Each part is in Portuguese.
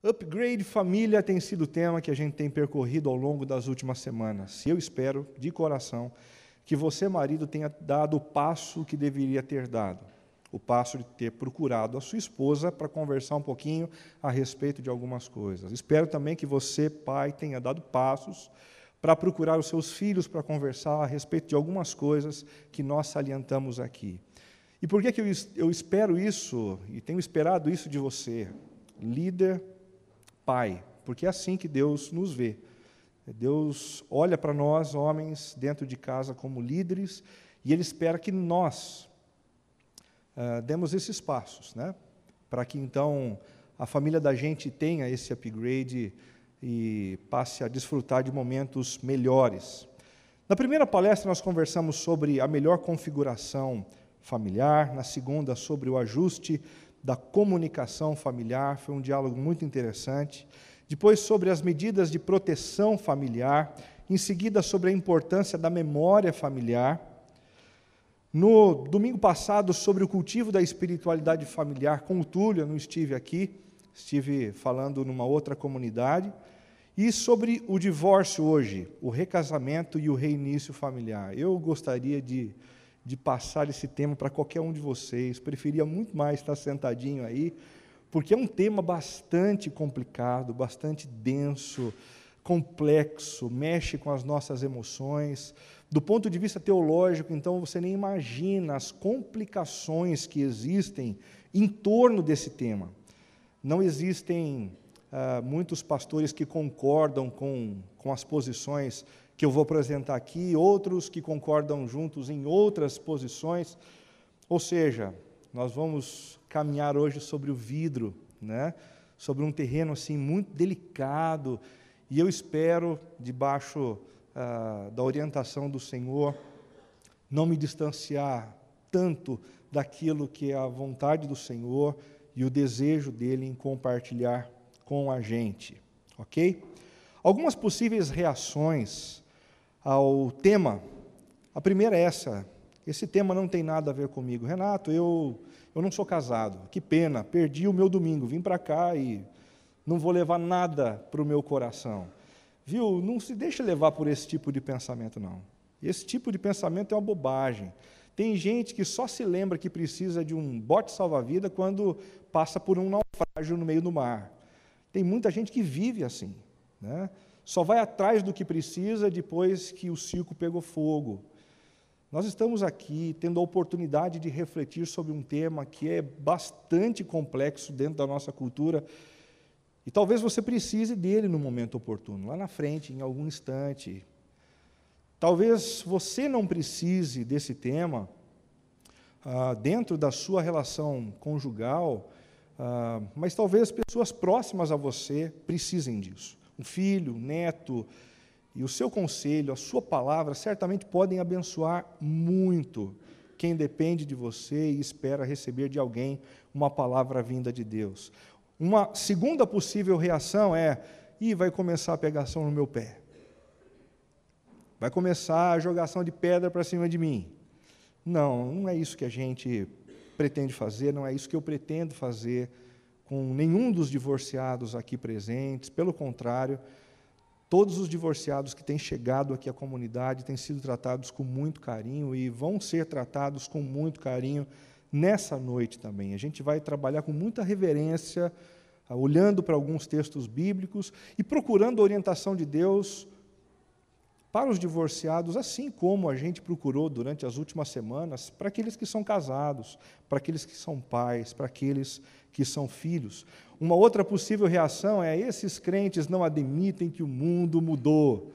Upgrade família tem sido o tema que a gente tem percorrido ao longo das últimas semanas. E eu espero, de coração, que você, marido, tenha dado o passo que deveria ter dado. O passo de ter procurado a sua esposa para conversar um pouquinho a respeito de algumas coisas. Espero também que você, pai, tenha dado passos para procurar os seus filhos para conversar a respeito de algumas coisas que nós salientamos aqui. E por que eu espero isso, e tenho esperado isso de você, líder, pai? Porque é assim que Deus nos vê. Deus olha para nós, homens, dentro de casa como líderes, e Ele espera que nós demos esses passos, né? Para que então a família da gente tenha esse upgrade e passe a desfrutar de momentos melhores. Na primeira palestra nós conversamos sobre a melhor configuração familiar, na segunda sobre o ajuste da comunicação familiar, foi um diálogo muito interessante. Depois sobre as medidas de proteção familiar, em seguida sobre a importância da memória familiar. No domingo passado, sobre o cultivo da espiritualidade familiar, com o Túlio, eu não estive aqui, estive falando numa outra comunidade. E sobre o divórcio hoje, o recasamento e o reinício familiar. Eu gostaria de passar esse tema para qualquer um de vocês, preferia muito mais estar sentadinho aí, porque é um tema bastante complicado, bastante denso, complexo, mexe com as nossas emoções. Do ponto de vista teológico, então, você nem imagina as complicações que existem em torno desse tema. Não existem muitos pastores que concordam com as posições que eu vou apresentar aqui, outros que concordam juntos em outras posições. Ou seja, nós vamos caminhar hoje sobre o vidro, né? Sobre um terreno assim muito delicado, e eu espero, debaixo da orientação do Senhor, não me distanciar tanto daquilo que é a vontade do Senhor e o desejo dele em compartilhar com a gente, ok? Algumas possíveis reações ao tema. A primeira é essa: esse tema não tem nada a ver comigo. Renato, eu não sou casado, que pena, perdi o meu domingo, vim para cá e não vou levar nada para o meu coração. Viu? Não se deixe levar por esse tipo de pensamento, não. Esse tipo de pensamento é uma bobagem. Tem gente que só se lembra que precisa de um bote salva-vida quando passa por um naufrágio no meio do mar. Tem muita gente que vive assim, né? Só vai atrás do que precisa depois que o circo pegou fogo. Nós estamos aqui tendo a oportunidade de refletir sobre um tema que é bastante complexo dentro da nossa cultura, e talvez você precise dele no momento oportuno, lá na frente, em algum instante. Talvez você não precise desse tema dentro da sua relação conjugal, mas talvez pessoas próximas a você precisem disso. Um filho, um neto, e o seu conselho, a sua palavra, certamente podem abençoar muito quem depende de você e espera receber de alguém uma palavra vinda de Deus. Uma segunda possível reação é: vai começar a pegação no meu pé. Vai começar a jogação de pedra para cima de mim. Não é isso que a gente pretende fazer, não é isso que eu pretendo fazer com nenhum dos divorciados aqui presentes. Pelo contrário, todos os divorciados que têm chegado aqui à comunidade têm sido tratados com muito carinho e vão ser tratados com muito carinho nessa noite também. A gente vai trabalhar com muita reverência, olhando para alguns textos bíblicos e procurando a orientação de Deus para os divorciados, assim como a gente procurou durante as últimas semanas, para aqueles que são casados, para aqueles que são pais, para aqueles que são filhos. Uma outra possível reação é: esses crentes não admitem que o mundo mudou.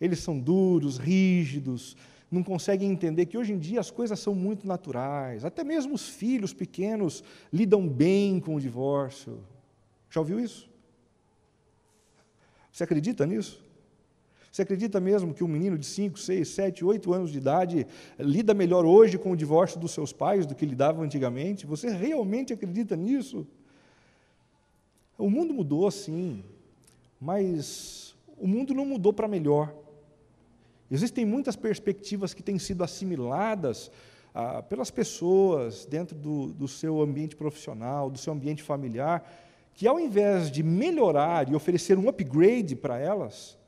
Eles são duros, rígidos, não conseguem entender que hoje em dia as coisas são muito naturais. Até mesmo os filhos pequenos lidam bem com o divórcio. Já ouviu isso? Você acredita nisso? Você acredita mesmo que um menino de 5, 6, 7, 8 anos de idade lida melhor hoje com o divórcio dos seus pais do que lidava antigamente? Você realmente acredita nisso? O mundo mudou, sim, mas o mundo não mudou para melhor. Existem muitas perspectivas que têm sido assimiladas pelas pessoas dentro do seu ambiente profissional, do seu ambiente familiar, que, ao invés de melhorar e oferecer um upgrade para elas,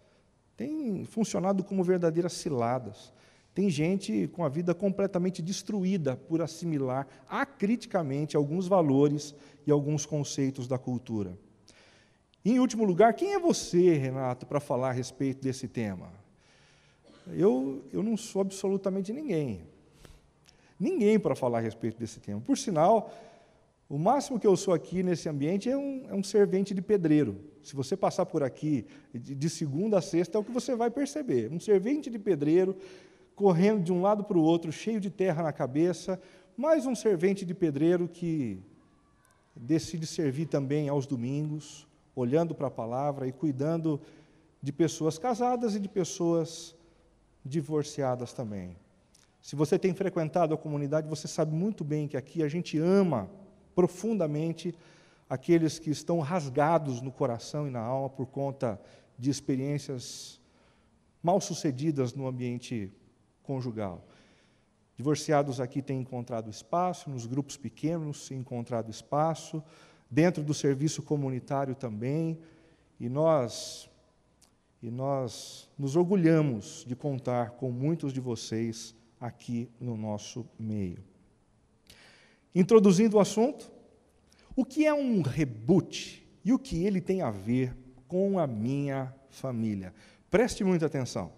têm funcionado como verdadeiras ciladas. Tem gente com a vida completamente destruída por assimilar acriticamente alguns valores e alguns conceitos da cultura. E, em último lugar, quem é você, Renato, para falar a respeito desse tema? Eu não sou absolutamente ninguém. Ninguém para falar a respeito desse tema. Por sinal, o máximo que eu sou aqui nesse ambiente é um servente de pedreiro. Se você passar por aqui de segunda a sexta, é o que você vai perceber. Um servente de pedreiro, correndo de um lado para o outro, cheio de terra na cabeça, mais um servente de pedreiro que decide servir também aos domingos, olhando para a palavra e cuidando de pessoas casadas e de pessoas divorciadas também. Se você tem frequentado a comunidade, você sabe muito bem que aqui a gente ama profundamente aqueles que estão rasgados no coração e na alma por conta de experiências mal-sucedidas no ambiente conjugal. Divorciados aqui têm encontrado espaço, nos grupos pequenos têm encontrado espaço, dentro do serviço comunitário também, e nós nos orgulhamos de contar com muitos de vocês aqui no nosso meio. Introduzindo o assunto, o que é um reboot e o que ele tem a ver com a minha família? Preste muita atenção.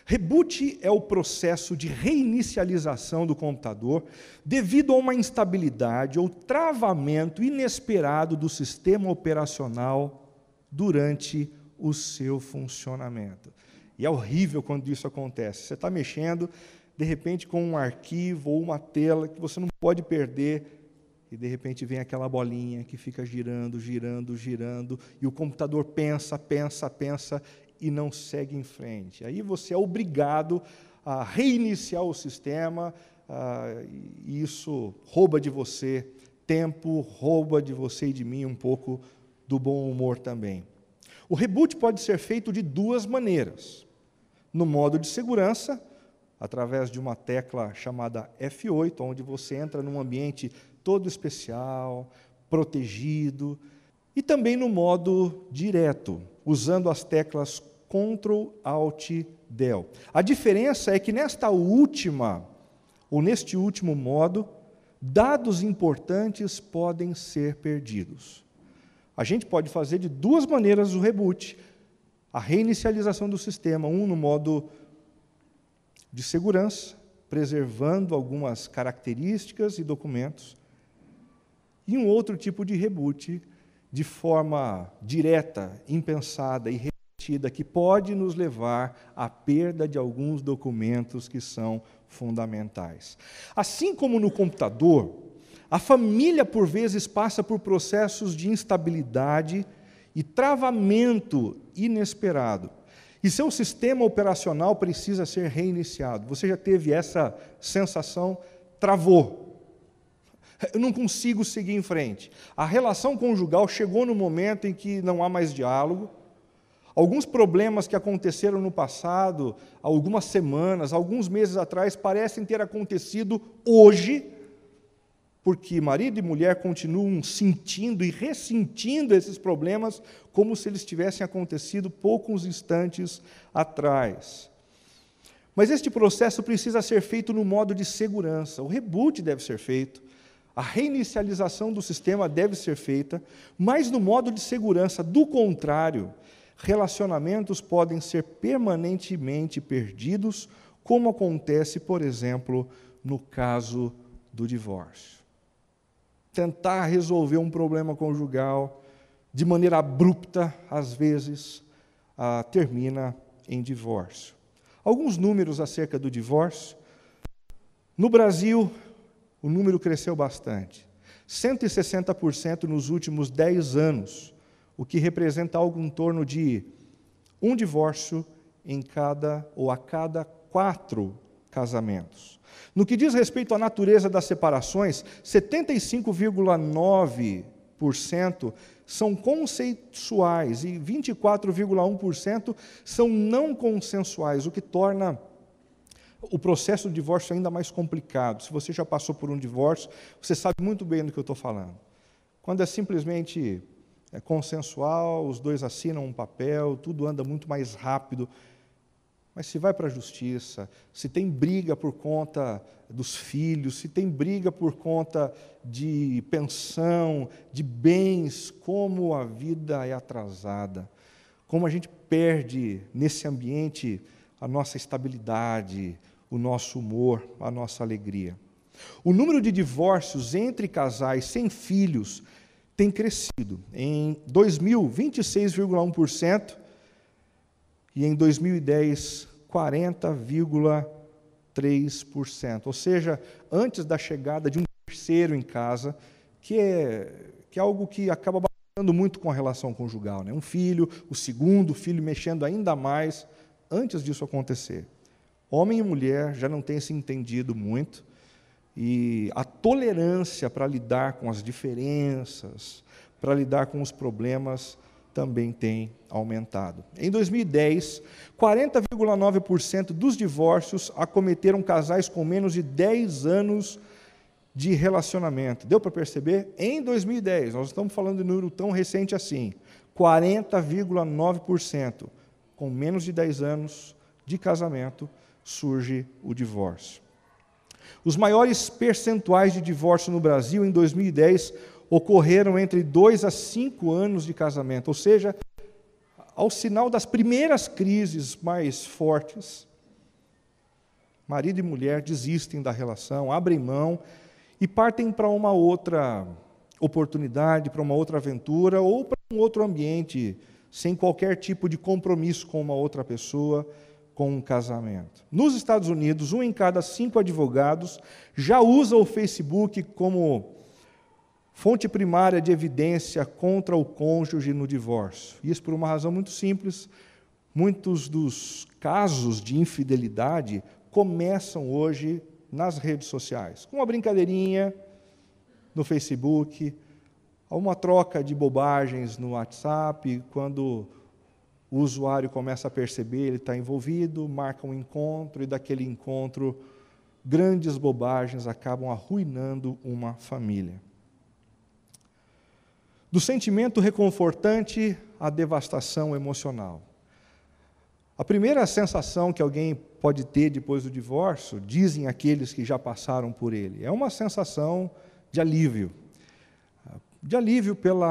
Reboot é o processo de reinicialização do computador devido a uma instabilidade ou travamento inesperado do sistema operacional durante o seu funcionamento. E é horrível quando isso acontece. Você está mexendo, de repente, com um arquivo ou uma tela que você não pode perder, e de repente vem aquela bolinha que fica girando, girando, girando, e o computador pensa e não segue em frente. Aí você é obrigado a reiniciar o sistema, e isso rouba de você tempo, rouba de você e de mim um pouco do bom humor também. O reboot pode ser feito de duas maneiras. No modo de segurança, através de uma tecla chamada F8, onde você entra num ambiente todo especial, protegido, e também no modo direto, usando as teclas Ctrl, Alt, Del. A diferença é que neste último modo, dados importantes podem ser perdidos. A gente pode fazer de duas maneiras o reboot, a reinicialização do sistema, no modo de segurança, preservando algumas características e documentos, e um outro tipo de reboot, de forma direta, impensada e repetida, que pode nos levar à perda de alguns documentos que são fundamentais. Assim como no computador, a família, por vezes, passa por processos de instabilidade e travamento inesperado. E seu sistema operacional precisa ser reiniciado. Você já teve essa sensação? Travou. Eu não consigo seguir em frente. A relação conjugal chegou no momento em que não há mais diálogo. Alguns problemas que aconteceram no passado, algumas semanas, alguns meses atrás, parecem ter acontecido hoje, porque marido e mulher continuam sentindo e ressentindo esses problemas como se eles tivessem acontecido poucos instantes atrás. Mas este processo precisa ser feito no modo de segurança. O reboot deve ser feito, a reinicialização do sistema deve ser feita, mas no modo de segurança. Do contrário, relacionamentos podem ser permanentemente perdidos, como acontece, por exemplo, no caso do divórcio. Tentar resolver um problema conjugal de maneira abrupta, às vezes, termina em divórcio. Alguns números acerca do divórcio. No Brasil, o número cresceu bastante. 160% nos últimos 10 anos, o que representa algo em torno de um divórcio a cada 4 casamentos. No que diz respeito à natureza das separações, 75,9% são consensuais e 24,1% são não consensuais, o que torna o processo de divórcio ainda mais complicado. Se você já passou por um divórcio, você sabe muito bem do que eu estou falando. Quando é simplesmente é consensual, os dois assinam um papel, tudo anda muito mais rápido. Mas se vai para a justiça, se tem briga por conta dos filhos, se tem briga por conta de pensão, de bens, como a vida é atrasada, como a gente perde nesse ambiente a nossa estabilidade, o nosso humor, a nossa alegria. O número de divórcios entre casais sem filhos tem crescido. Em 2000, 26,1%, e em 2010, 40,3%. Ou seja, antes da chegada de um terceiro em casa, que é algo que acaba batendo muito com a relação conjugal, né? Um filho, o segundo filho mexendo ainda mais antes disso acontecer. Homem e mulher já não têm se entendido muito, e a tolerância para lidar com as diferenças, para lidar com os problemas, também tem aumentado. Em 2010, 40,9% dos divórcios acometeram casais com menos de 10 anos de relacionamento. Deu para perceber? Em 2010, nós estamos falando de um número tão recente assim, 40,9%, com menos de 10 anos de casamento, surge o divórcio. Os maiores percentuais de divórcio no Brasil em 2010 ocorreram entre 2 a 5 anos de casamento, ou seja, ao sinal das primeiras crises mais fortes, marido e mulher desistem da relação, abrem mão e partem para uma outra oportunidade, para uma outra aventura ou para um outro ambiente, sem qualquer tipo de compromisso com uma outra pessoa, com um casamento. Nos Estados Unidos, 1 em cada 5 advogados já usa o Facebook como fonte primária de evidência contra o cônjuge no divórcio. Isso por uma razão muito simples. Muitos dos casos de infidelidade começam hoje nas redes sociais, com uma brincadeirinha no Facebook, uma troca de bobagens no WhatsApp, quando o usuário começa a perceber, ele está envolvido, marca um encontro, e daquele encontro, grandes bobagens acabam arruinando uma família. Do sentimento reconfortante à devastação emocional. A primeira sensação que alguém pode ter depois do divórcio, dizem aqueles que já passaram por ele, é uma sensação de alívio. De alívio pelo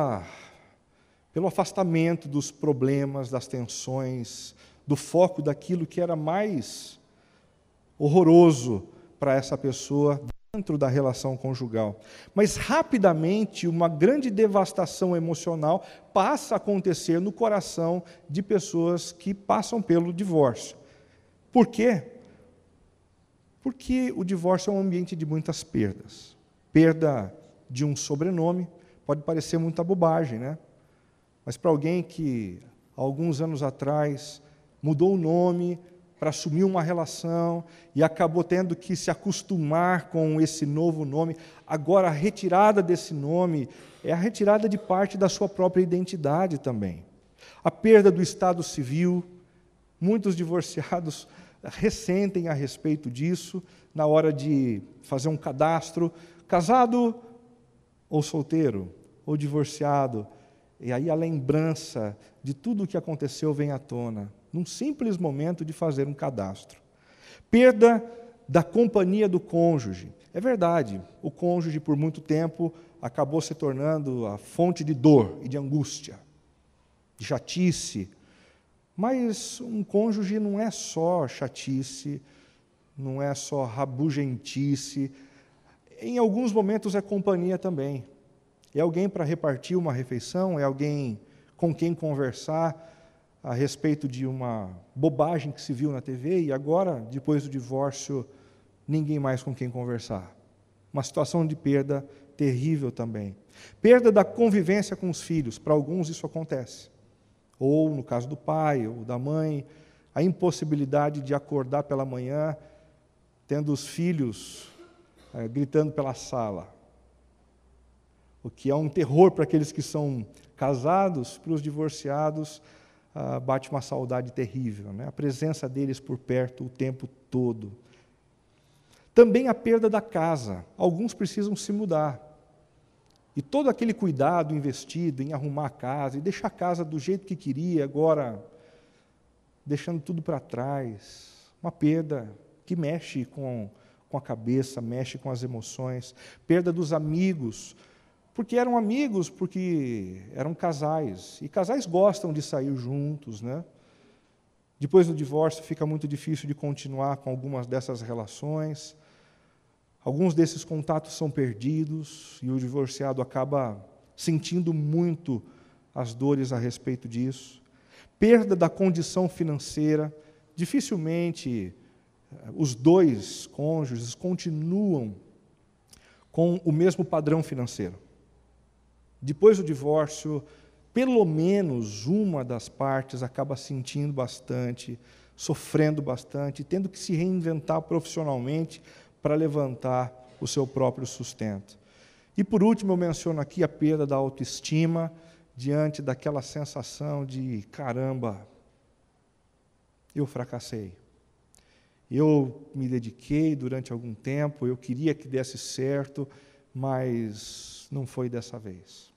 afastamento dos problemas, das tensões, do foco daquilo que era mais horroroso para essa pessoa dentro da relação conjugal. Mas, rapidamente, uma grande devastação emocional passa a acontecer no coração de pessoas que passam pelo divórcio. Por quê? Porque o divórcio é um ambiente de muitas perdas. Perda de um sobrenome, pode parecer muita bobagem, né? Mas para alguém que, há alguns anos atrás, mudou o nome para assumir uma relação e acabou tendo que se acostumar com esse novo nome, agora a retirada desse nome é a retirada de parte da sua própria identidade também. A perda do estado civil, muitos divorciados ressentem a respeito disso na hora de fazer um cadastro, casado ou solteiro, ou divorciado. E aí a lembrança de tudo o que aconteceu vem à tona, num simples momento de fazer um cadastro. Perda da companhia do cônjuge. É verdade, o cônjuge por muito tempo acabou se tornando a fonte de dor e de angústia, de chatice. Mas um cônjuge não é só chatice, não é só rabugentice. Em alguns momentos é companhia também. É alguém para repartir uma refeição, é alguém com quem conversar a respeito de uma bobagem que se viu na TV e agora, depois do divórcio, ninguém mais com quem conversar. Uma situação de perda terrível também. Perda da convivência com os filhos, para alguns isso acontece. Ou, no caso do pai ou da mãe, a impossibilidade de acordar pela manhã, tendo os filhos gritando pela sala. O que é um terror para aqueles que são casados, para os divorciados, bate uma saudade terrível, né? A presença deles por perto o tempo todo. Também a perda da casa. Alguns precisam se mudar. E todo aquele cuidado investido em arrumar a casa, e deixar a casa do jeito que queria, agora deixando tudo para trás. Uma perda que mexe com a cabeça, mexe com as emoções. Perda dos amigos, porque eram amigos, porque eram casais. E casais gostam de sair juntos, né? Depois do divórcio fica muito difícil de continuar com algumas dessas relações. Alguns desses contatos são perdidos e o divorciado acaba sentindo muito as dores a respeito disso. Perda da condição financeira. Dificilmente os dois cônjuges continuam com o mesmo padrão financeiro. Depois do divórcio, pelo menos uma das partes acaba sentindo bastante, sofrendo bastante, tendo que se reinventar profissionalmente para levantar o seu próprio sustento. E por último, eu menciono aqui a perda da autoestima diante daquela sensação de, caramba, eu fracassei. Eu me dediquei durante algum tempo, eu queria que desse certo, mas não foi dessa vez.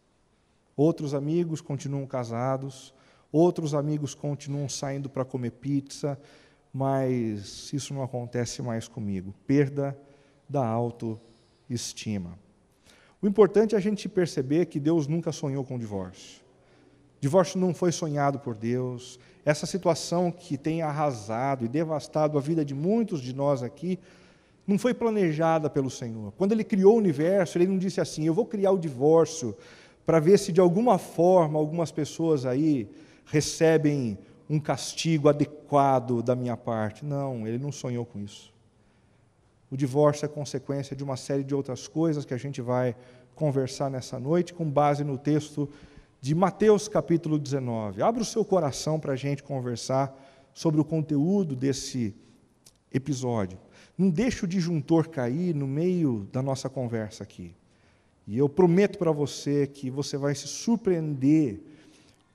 Outros amigos continuam casados, outros amigos continuam saindo para comer pizza, mas isso não acontece mais comigo. Perda da autoestima. O importante é a gente perceber que Deus nunca sonhou com o divórcio. Divórcio não foi sonhado por Deus. Essa situação que tem arrasado e devastado a vida de muitos de nós aqui, não foi planejada pelo Senhor. Quando Ele criou o universo, Ele não disse assim, eu vou criar o divórcio para ver se de alguma forma algumas pessoas aí recebem um castigo adequado da minha parte. Não, Ele não sonhou com isso. O divórcio é consequência de uma série de outras coisas que a gente vai conversar nessa noite, com base no texto de Mateus capítulo 19. Abra o seu coração para a gente conversar sobre o conteúdo desse episódio. Não deixe o disjuntor cair no meio da nossa conversa aqui. E eu prometo para você que você vai se surpreender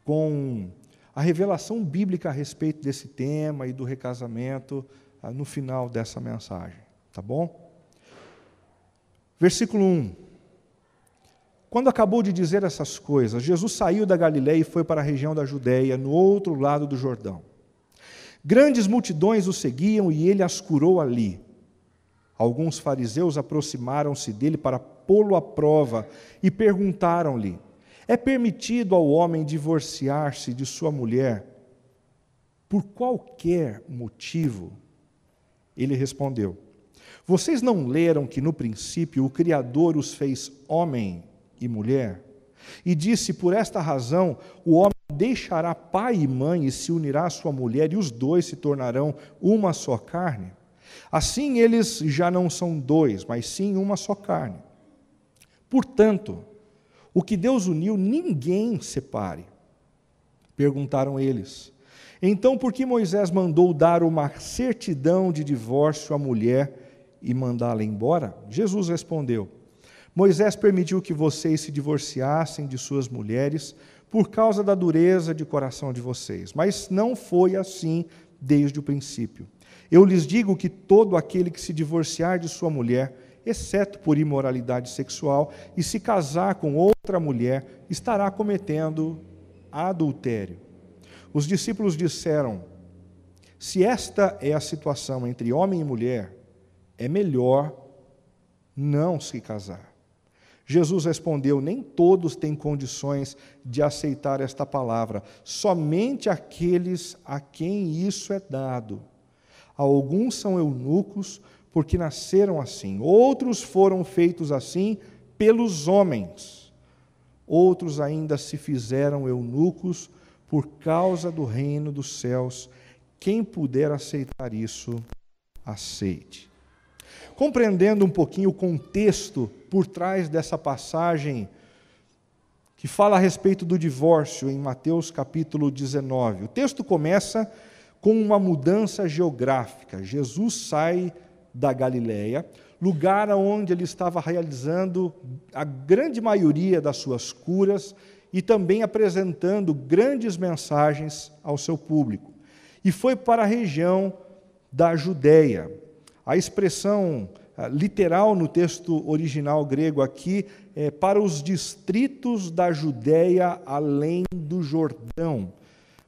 com a revelação bíblica a respeito desse tema e do recasamento no final dessa mensagem. Tá bom? Versículo 1. Quando acabou de dizer essas coisas, Jesus saiu da Galiléia e foi para a região da Judéia, no outro lado do Jordão. Grandes multidões o seguiam e ele as curou ali. Alguns fariseus aproximaram-se dele para pô-lo à prova e perguntaram-lhe: é permitido ao homem divorciar-se de sua mulher por qualquer motivo? Ele respondeu: vocês não leram que no princípio o Criador os fez homem e mulher? E disse, por esta razão, o homem deixará pai e mãe e se unirá à sua mulher, e os dois se tornarão uma só carne. Assim eles já não são dois, mas sim uma só carne. Portanto, o que Deus uniu, ninguém separe. Perguntaram eles. Então, por que Moisés mandou dar uma certidão de divórcio à mulher e mandá-la embora? Jesus respondeu: Moisés permitiu que vocês se divorciassem de suas mulheres por causa da dureza de coração de vocês, mas não foi assim desde o princípio. Eu lhes digo que todo aquele que se divorciar de sua mulher, exceto por imoralidade sexual, e se casar com outra mulher, estará cometendo adultério. Os discípulos disseram: se esta é a situação entre homem e mulher, é melhor não se casar. Jesus respondeu: nem todos têm condições de aceitar esta palavra, somente aqueles a quem isso é dado. Alguns são eunucos, porque nasceram assim. Outros foram feitos assim pelos homens. Outros ainda se fizeram eunucos por causa do reino dos céus. Quem puder aceitar isso, aceite. Compreendendo um pouquinho o contexto por trás dessa passagem que fala a respeito do divórcio em Mateus capítulo 19. O texto começa com uma mudança geográfica. Jesus sai da Galiléia, lugar onde ele estava realizando a grande maioria das suas curas e também apresentando grandes mensagens ao seu público. E foi para a região da Judéia. A expressão literal no texto original grego aqui para os distritos da Judéia além do Jordão,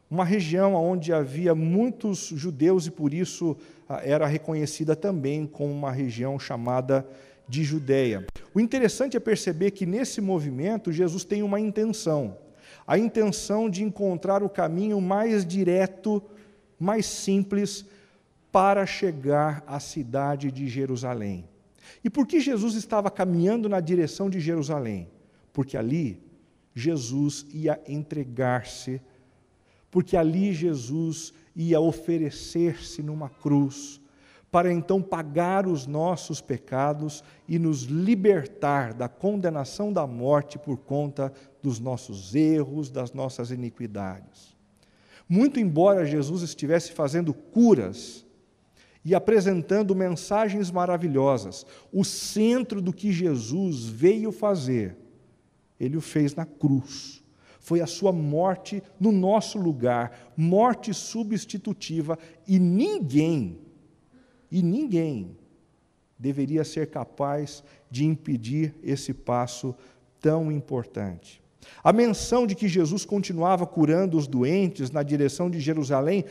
uma região onde havia muitos judeus e por isso era reconhecida também como uma região chamada de Judéia. O interessante é perceber que nesse movimento Jesus tem uma intenção, a intenção de encontrar o caminho mais direto, mais simples, para chegar à cidade de Jerusalém. E por que Jesus estava caminhando na direção de Jerusalém? Porque ali Jesus ia entregar-se, porque ali Jesus ia oferecer-se numa cruz, para então pagar os nossos pecados e nos libertar da condenação da morte por conta dos nossos erros, das nossas iniquidades. Muito embora Jesus estivesse fazendo curas e apresentando mensagens maravilhosas, o centro do que Jesus veio fazer, ele o fez na cruz. Foi a sua morte no nosso lugar, morte substitutiva, e ninguém deveria ser capaz de impedir esse passo tão importante. A menção de que Jesus continuava curando os doentes na direção de Jerusalém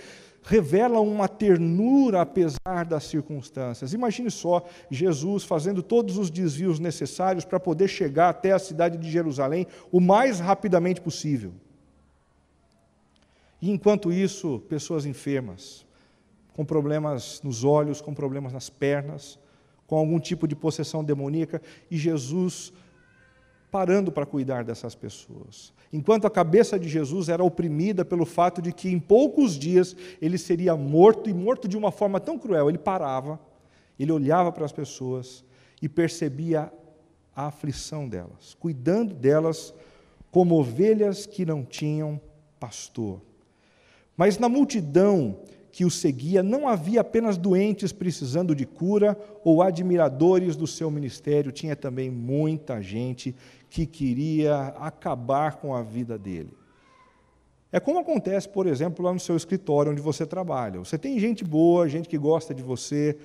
revela uma ternura apesar das circunstâncias. Imagine só Jesus fazendo todos os desvios necessários para poder chegar até a cidade de Jerusalém o mais rapidamente possível. E enquanto isso, pessoas enfermas, com problemas nos olhos, com problemas nas pernas, com algum tipo de possessão demoníaca, e Jesus parando para cuidar dessas pessoas. Enquanto a cabeça de Jesus era oprimida pelo fato de que em poucos dias ele seria morto, e morto de uma forma tão cruel, ele parava, ele olhava para as pessoas e percebia a aflição delas, cuidando delas como ovelhas que não tinham pastor. Mas na multidão que o seguia, não havia apenas doentes precisando de cura ou admiradores do seu ministério, tinha também muita gente que queria acabar com a vida dele. É como acontece, por exemplo, lá no seu escritório onde você trabalha. Você tem gente boa, gente que gosta de você,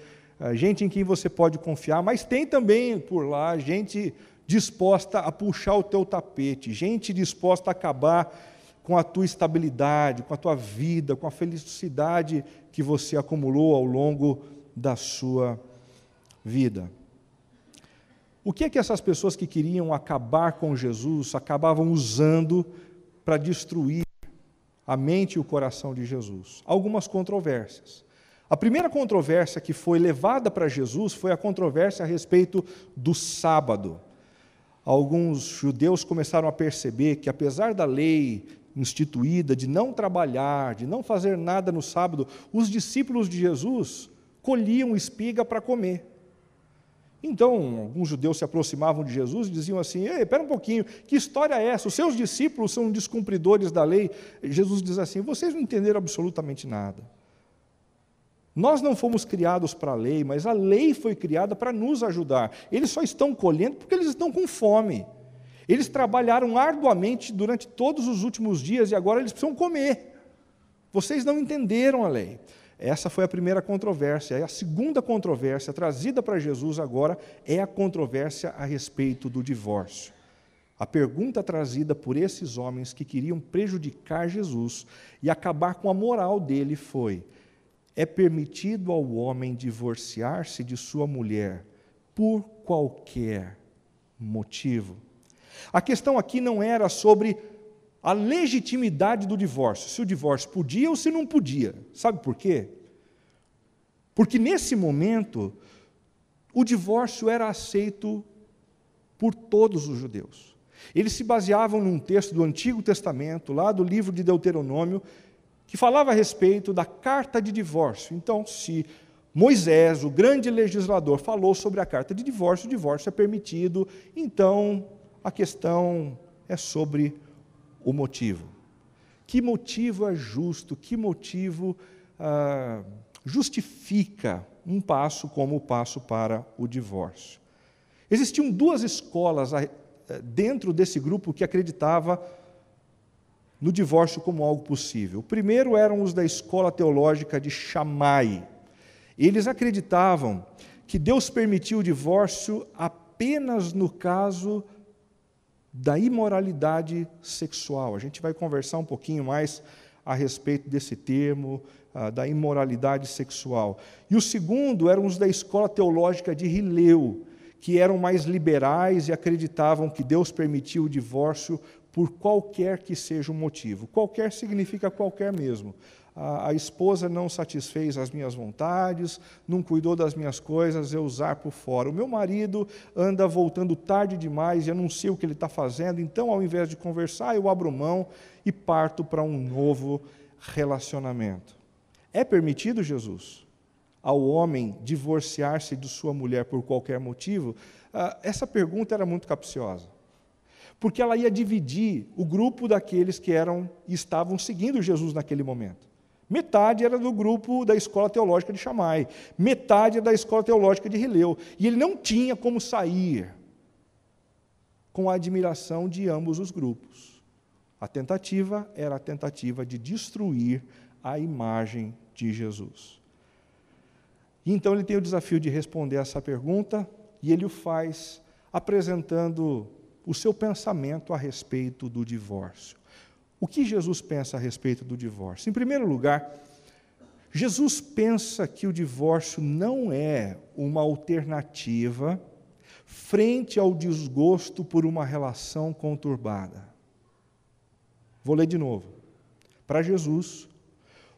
gente em quem você pode confiar, mas tem também por lá gente disposta a puxar o teu tapete, gente disposta a acabar com a tua estabilidade, com a tua vida, com a felicidade que você acumulou ao longo da sua vida. O que é que essas pessoas que queriam acabar com Jesus acabavam usando para destruir a mente e o coração de Jesus? Algumas controvérsias. A primeira controvérsia que foi levada para Jesus foi a controvérsia a respeito do sábado. Alguns judeus começaram a perceber que, apesar da lei instituída de não trabalhar, de não fazer nada no sábado, os discípulos de Jesus colhiam espiga para comer. Então, alguns judeus se aproximavam de Jesus e diziam assim: ei, espera um pouquinho, que história é essa? Os seus discípulos são descumpridores da lei. Jesus diz assim: vocês não entenderam absolutamente nada. Nós não fomos criados para a lei, mas a lei foi criada para nos ajudar. Eles só estão colhendo porque eles estão com fome. Eles trabalharam arduamente durante todos os últimos dias e agora eles precisam comer. Vocês não entenderam a lei. Essa foi a primeira controvérsia. E a segunda controvérsia trazida para Jesus agora é a controvérsia a respeito do divórcio. A pergunta trazida por esses homens que queriam prejudicar Jesus e acabar com a moral dele foi: é permitido ao homem divorciar-se de sua mulher por qualquer motivo? A questão aqui não era sobre a legitimidade do divórcio, se o divórcio podia ou se não podia. Sabe por quê? Porque nesse momento, o divórcio era aceito por todos os judeus. Eles se baseavam num texto do Antigo Testamento, lá do livro de Deuteronômio, que falava a respeito da carta de divórcio. Então, se Moisés, o grande legislador, falou sobre a carta de divórcio, o divórcio é permitido, então a questão é sobre o motivo. Que motivo é justo? Que motivo justifica um passo como o passo para o divórcio? Existiam duas escolas dentro desse grupo que acreditava no divórcio como algo possível. O primeiro eram os da escola teológica de Shammai. Eles acreditavam que Deus permitiu o divórcio apenas no caso da imoralidade sexual. A gente vai conversar um pouquinho mais a respeito desse termo, da imoralidade sexual. E o segundo eram os da escola teológica de Hileu, que eram mais liberais e acreditavam que Deus permitiu o divórcio por qualquer que seja o motivo. Qualquer significa qualquer mesmo. A esposa não satisfez as minhas vontades, não cuidou das minhas coisas, eu usar por fora. O meu marido anda voltando tarde demais e eu não sei o que ele está fazendo, então, ao invés de conversar, eu abro mão e parto para um novo relacionamento. É permitido, Jesus, ao homem divorciar-se de sua mulher por qualquer motivo? Essa pergunta era muito capciosa, porque ela ia dividir o grupo daqueles que estavam seguindo Jesus naquele momento. Metade era do grupo da escola teológica de Shammai, metade era da escola teológica de Hileu, e ele não tinha como sair com a admiração de ambos os grupos. A tentativa era a tentativa de destruir a imagem de Jesus. E então ele tem o desafio de responder essa pergunta, e ele o faz apresentando o seu pensamento a respeito do divórcio. O que Jesus pensa a respeito do divórcio? Em primeiro lugar, Jesus pensa que o divórcio não é uma alternativa frente ao desgosto por uma relação conturbada. Vou ler de novo. Para Jesus,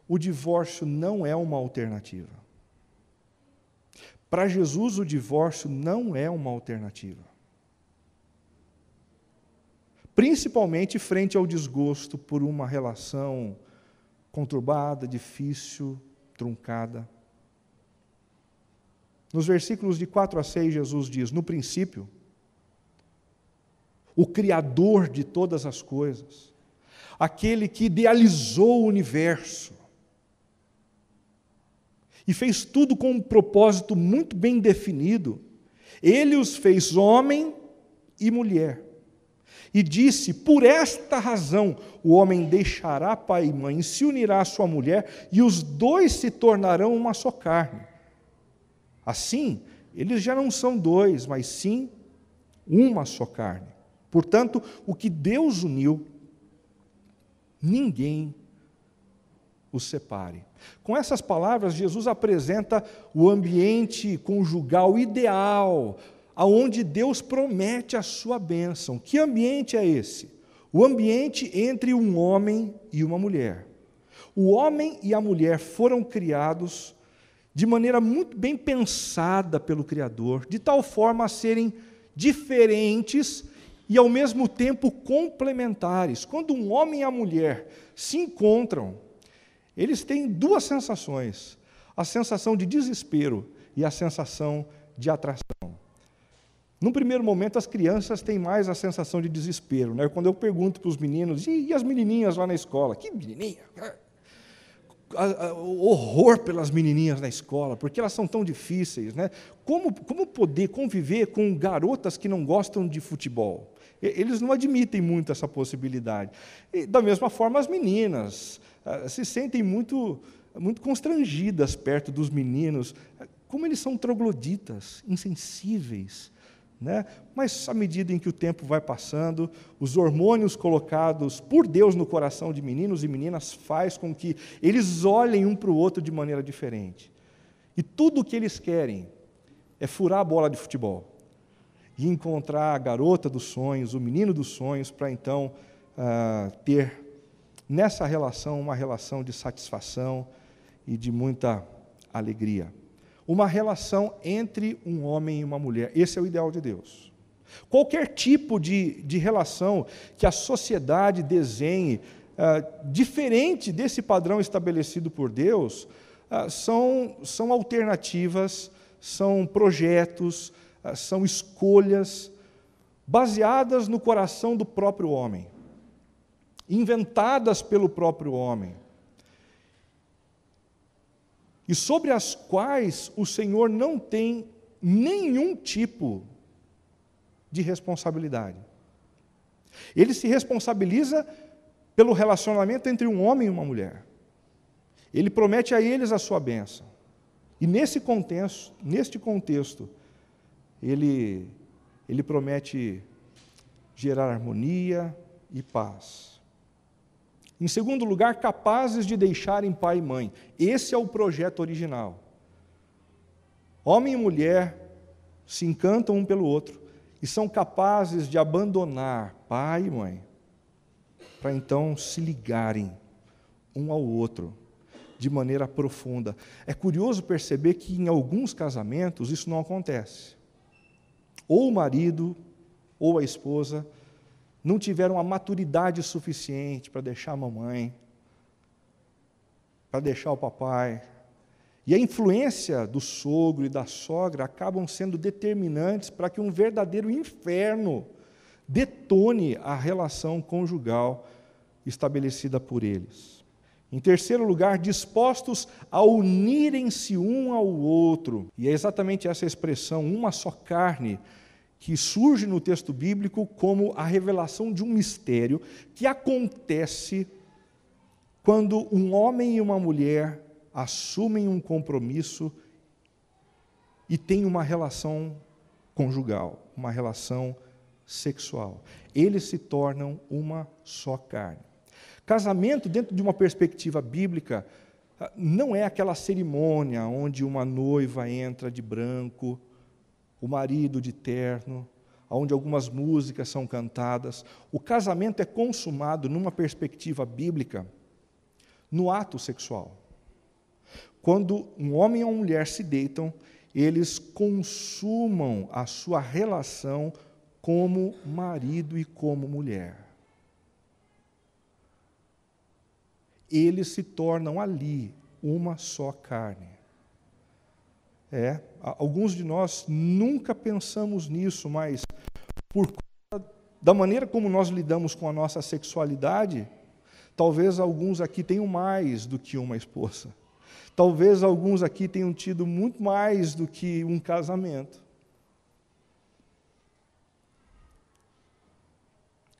o divórcio não é uma alternativa. Para Jesus, o divórcio não é uma alternativa. Principalmente frente ao desgosto por uma relação conturbada, difícil, truncada. Nos versículos de 4 a 6, Jesus diz: no princípio, o Criador de todas as coisas, aquele que idealizou o universo e fez tudo com um propósito muito bem definido, ele os fez homem e mulher. E disse: por esta razão o homem deixará pai e mãe, se unirá à sua mulher, e os dois se tornarão uma só carne. Assim, eles já não são dois, mas sim uma só carne. Portanto, o que Deus uniu, ninguém os separe. Com essas palavras, Jesus apresenta o ambiente conjugal ideal, aonde Deus promete a sua bênção. Que ambiente é esse? O ambiente entre um homem e uma mulher. O homem e a mulher foram criados de maneira muito bem pensada pelo Criador, de tal forma a serem diferentes e, ao mesmo tempo, complementares. Quando um homem e a mulher se encontram, eles têm duas sensações: a sensação de desespero e a sensação de atração. Num primeiro momento, as crianças têm mais a sensação de desespero, né? Quando eu pergunto para os meninos: e as menininhas lá na escola? Que menininha? O horror pelas menininhas na escola, porque elas são tão difíceis, né? Como poder conviver com garotas que não gostam de futebol? Eles não admitem muito essa possibilidade. E, da mesma forma, as meninas se sentem muito constrangidas perto dos meninos. Como eles são trogloditas, insensíveis, né? Mas, à medida em que o tempo vai passando, os hormônios colocados por Deus no coração de meninos e meninas faz com que eles olhem um para o outro de maneira diferente. E tudo o que eles querem é furar a bola de futebol e encontrar a garota dos sonhos, o menino dos sonhos, para então ter nessa relação uma relação de satisfação e de muita alegria. Uma relação entre um homem e uma mulher. Esse é o ideal de Deus. Qualquer tipo de relação que a sociedade desenhe, diferente desse padrão estabelecido por Deus, são alternativas, são projetos, são escolhas baseadas no coração do próprio homem, inventadas pelo próprio homem, e sobre as quais o Senhor não tem nenhum tipo de responsabilidade. Ele se responsabiliza pelo relacionamento entre um homem e uma mulher. Ele promete a eles a sua bênção. E neste contexto, ele promete gerar harmonia e paz. Em segundo lugar, capazes de deixarem pai e mãe. Esse é o projeto original. Homem e mulher se encantam um pelo outro e são capazes de abandonar pai e mãe para então se ligarem um ao outro de maneira profunda. É curioso perceber que em alguns casamentos isso não acontece. Ou o marido ou a esposa não tiveram a maturidade suficiente para deixar a mamãe, para deixar o papai. E a influência do sogro e da sogra acabam sendo determinantes para que um verdadeiro inferno detone a relação conjugal estabelecida por eles. Em terceiro lugar, dispostos a unirem-se um ao outro. E é exatamente essa expressão, uma só carne, que surge no texto bíblico como a revelação de um mistério que acontece quando um homem e uma mulher assumem um compromisso e têm uma relação conjugal, uma relação sexual. Eles se tornam uma só carne. Casamento, dentro de uma perspectiva bíblica, não é aquela cerimônia onde uma noiva entra de branco, o marido de terno, onde algumas músicas são cantadas. O casamento é consumado, numa perspectiva bíblica, no ato sexual. Quando um homem e uma mulher se deitam, eles consumam a sua relação como marido e como mulher. Eles se tornam ali uma só carne. Alguns de nós nunca pensamos nisso, mas por conta da maneira como nós lidamos com a nossa sexualidade, talvez alguns aqui tenham mais do que uma esposa. Talvez alguns aqui tenham tido muito mais do que um casamento.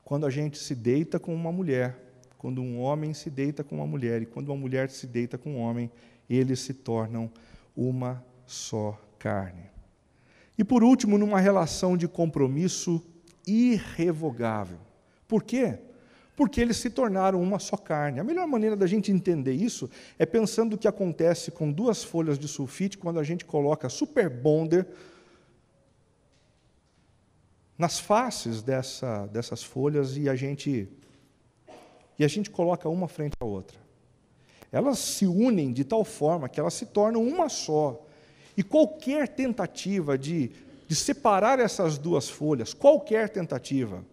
Quando a gente se deita com uma mulher, quando um homem se deita com uma mulher, e quando uma mulher se deita com um homem, eles se tornam uma só carne. E por último, numa relação de compromisso irrevogável. Por quê? Porque eles se tornaram uma só carne. A melhor maneira da gente entender isso é pensando o que acontece com duas folhas de sulfite quando a gente coloca super bonder nas faces dessas folhas e a gente coloca uma frente à outra. Elas se unem de tal forma que elas se tornam uma só. E qualquer tentativa de separar essas duas folhas, qualquer tentativa,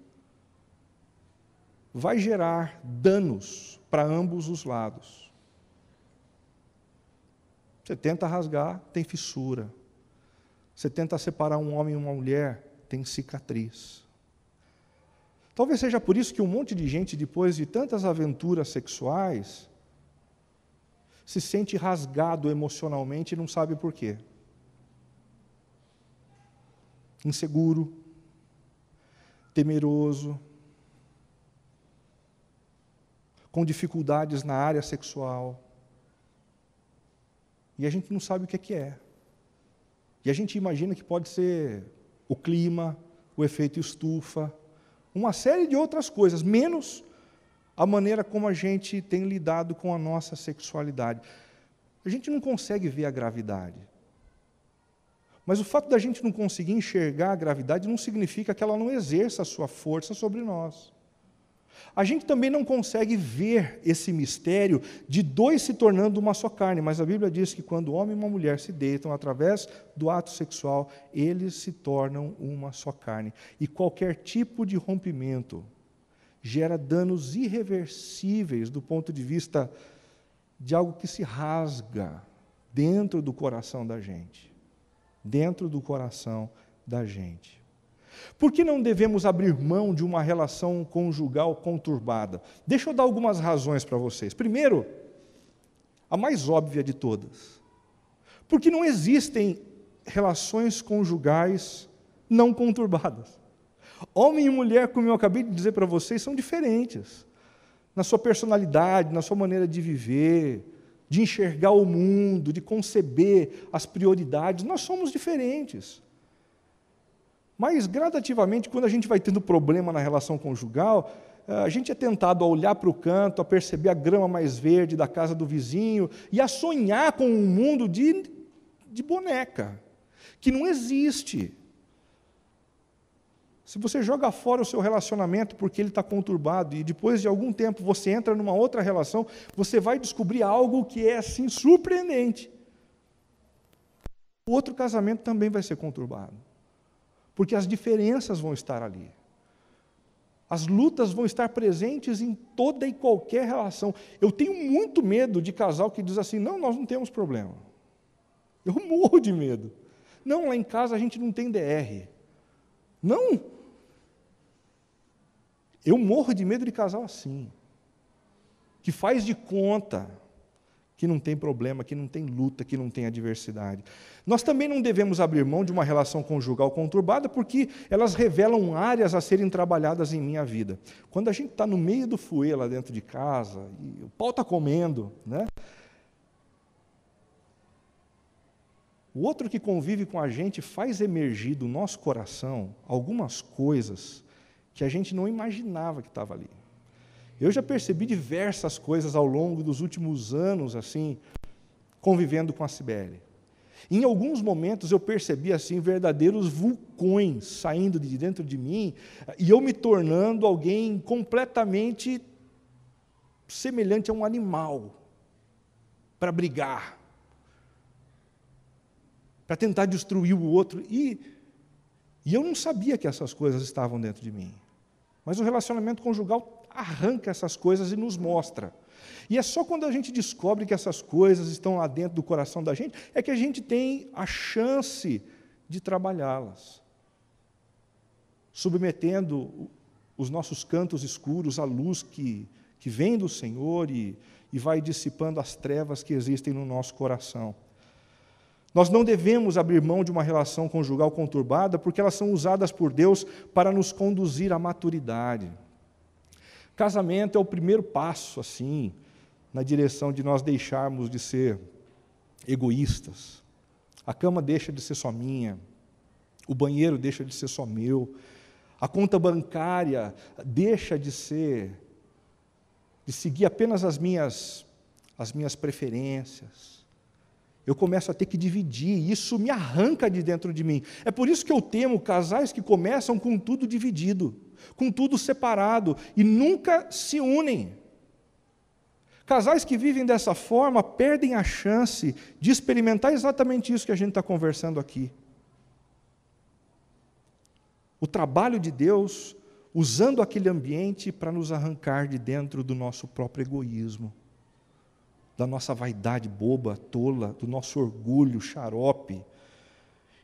vai gerar danos para ambos os lados. Você tenta rasgar, tem fissura. Você tenta separar um homem e uma mulher, tem cicatriz. Talvez seja por isso que um monte de gente, depois de tantas aventuras sexuais, se sente rasgado emocionalmente e não sabe por quê. Inseguro, temeroso, com dificuldades na área sexual. E a gente não sabe o que é. E a gente imagina que pode ser o clima, o efeito estufa, uma série de outras coisas, menos a maneira como a gente tem lidado com a nossa sexualidade. A gente não consegue ver a gravidade. Mas o fato da gente não conseguir enxergar a gravidade não significa que ela não exerça a sua força sobre nós. A gente também não consegue ver esse mistério de dois se tornando uma só carne, mas a Bíblia diz que quando o homem e uma mulher se deitam através do ato sexual, eles se tornam uma só carne. E qualquer tipo de rompimento gera danos irreversíveis do ponto de vista de algo que se rasga dentro do coração da gente. Dentro do coração da gente. Por que não devemos abrir mão de uma relação conjugal conturbada? Deixa eu dar algumas razões para vocês. Primeiro, a mais óbvia de todas. Porque não existem relações conjugais não conturbadas. Homem e mulher, como eu acabei de dizer para vocês, são diferentes. Na sua personalidade, na sua maneira de viver, de enxergar o mundo, de conceber as prioridades, nós somos diferentes. Mas, gradativamente, quando a gente vai tendo problema na relação conjugal, a gente é tentado a olhar para o canto, a perceber a grama mais verde da casa do vizinho e a sonhar com um mundo de boneca, que não existe. Se você joga fora o seu relacionamento porque ele está conturbado e depois de algum tempo você entra numa outra relação, você vai descobrir algo que é assim surpreendente. O outro casamento também vai ser conturbado, porque as diferenças vão estar ali. As lutas vão estar presentes em toda e qualquer relação. Eu tenho muito medo de casal que diz assim, não, nós não temos problema. Eu morro de medo. Não, lá em casa a gente não tem DR. Não. Eu morro de medo de casal assim, que faz de conta que não tem problema, que não tem luta, que não tem adversidade. Nós também não devemos abrir mão de uma relação conjugal conturbada, porque elas revelam áreas a serem trabalhadas em minha vida. Quando a gente está no meio do fuê lá dentro de casa, e o pau está comendo, né? O outro que convive com a gente faz emergir do nosso coração algumas coisas que a gente não imaginava que estava ali. Eu já percebi diversas coisas ao longo dos últimos anos, assim, convivendo com a Cibele. Em alguns momentos eu percebi, assim, verdadeiros vulcões saindo de dentro de mim e eu me tornando alguém completamente semelhante a um animal para brigar, para tentar destruir o outro. E eu não sabia que essas coisas estavam dentro de mim. Mas o relacionamento conjugal arranca essas coisas e nos mostra. E é só quando a gente descobre que essas coisas estão lá dentro do coração da gente, é que a gente tem a chance de trabalhá-las, submetendo os nossos cantos escuros à luz que vem do Senhor e vai dissipando as trevas que existem no nosso coração. Nós não devemos abrir mão de uma relação conjugal conturbada, porque elas são usadas por Deus para nos conduzir à maturidade. Casamento é o primeiro passo, assim, na direção de nós deixarmos de ser egoístas. A cama deixa de ser só minha, o banheiro deixa de ser só meu, a conta bancária deixa de seguir apenas as minhas preferências. Eu começo a ter que dividir, e isso me arranca de dentro de mim. É por isso que eu temo casais que começam com tudo dividido, com tudo separado, e nunca se unem. Casais que vivem dessa forma perdem a chance de experimentar exatamente isso que a gente está conversando aqui. O trabalho de Deus usando aquele ambiente para nos arrancar de dentro do nosso próprio egoísmo, da nossa vaidade boba, tola, do nosso orgulho xarope.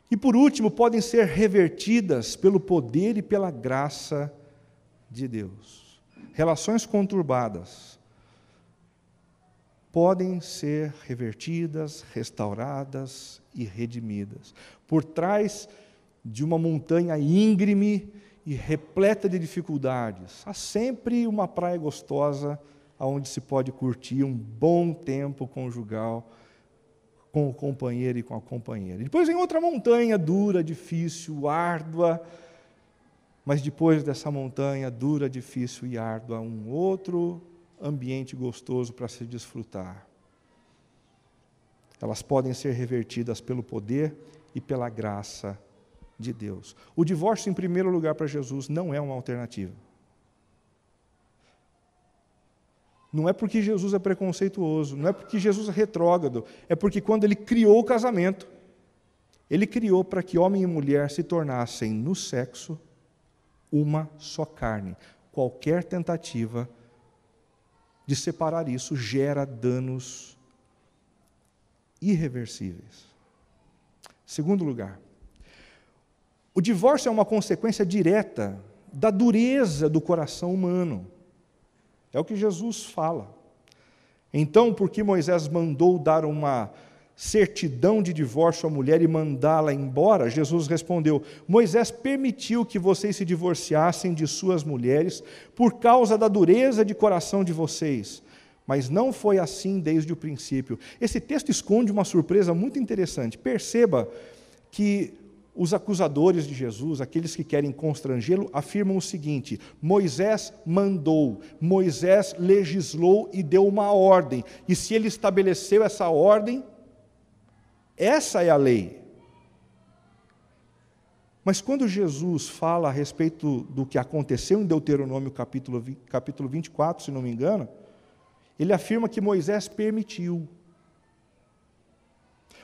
E, por último, podem ser revertidas pelo poder e pela graça de Deus. Relações conturbadas podem ser revertidas, restauradas e redimidas. Por trás de uma montanha íngreme e repleta de dificuldades, há sempre uma praia gostosa onde se pode curtir um bom tempo conjugal com o companheiro e com a companheira. Depois vem outra montanha dura, difícil, árdua, mas depois dessa montanha dura, difícil e árdua, um outro ambiente gostoso para se desfrutar. Elas podem ser revertidas pelo poder e pela graça de Deus. O divórcio, em primeiro lugar, para Jesus, não é uma alternativa. Não é porque Jesus é preconceituoso, não é porque Jesus é retrógrado, é porque quando Ele criou o casamento, Ele criou para que homem e mulher se tornassem, no sexo, uma só carne. Qualquer tentativa de separar isso gera danos irreversíveis. Segundo lugar, o divórcio é uma consequência direta da dureza do coração humano. É o que Jesus fala. Então, por que Moisés mandou dar uma certidão de divórcio à mulher e mandá-la embora? Jesus respondeu: Moisés permitiu que vocês se divorciassem de suas mulheres por causa da dureza de coração de vocês, mas não foi assim desde o princípio. Esse texto esconde uma surpresa muito interessante. Perceba que os acusadores de Jesus, aqueles que querem constrangê-lo, afirmam o seguinte: Moisés mandou, Moisés legislou e deu uma ordem, e se ele estabeleceu essa ordem, essa é a lei. Mas quando Jesus fala a respeito do que aconteceu em Deuteronômio capítulo 24, se não me engano, ele afirma que Moisés permitiu.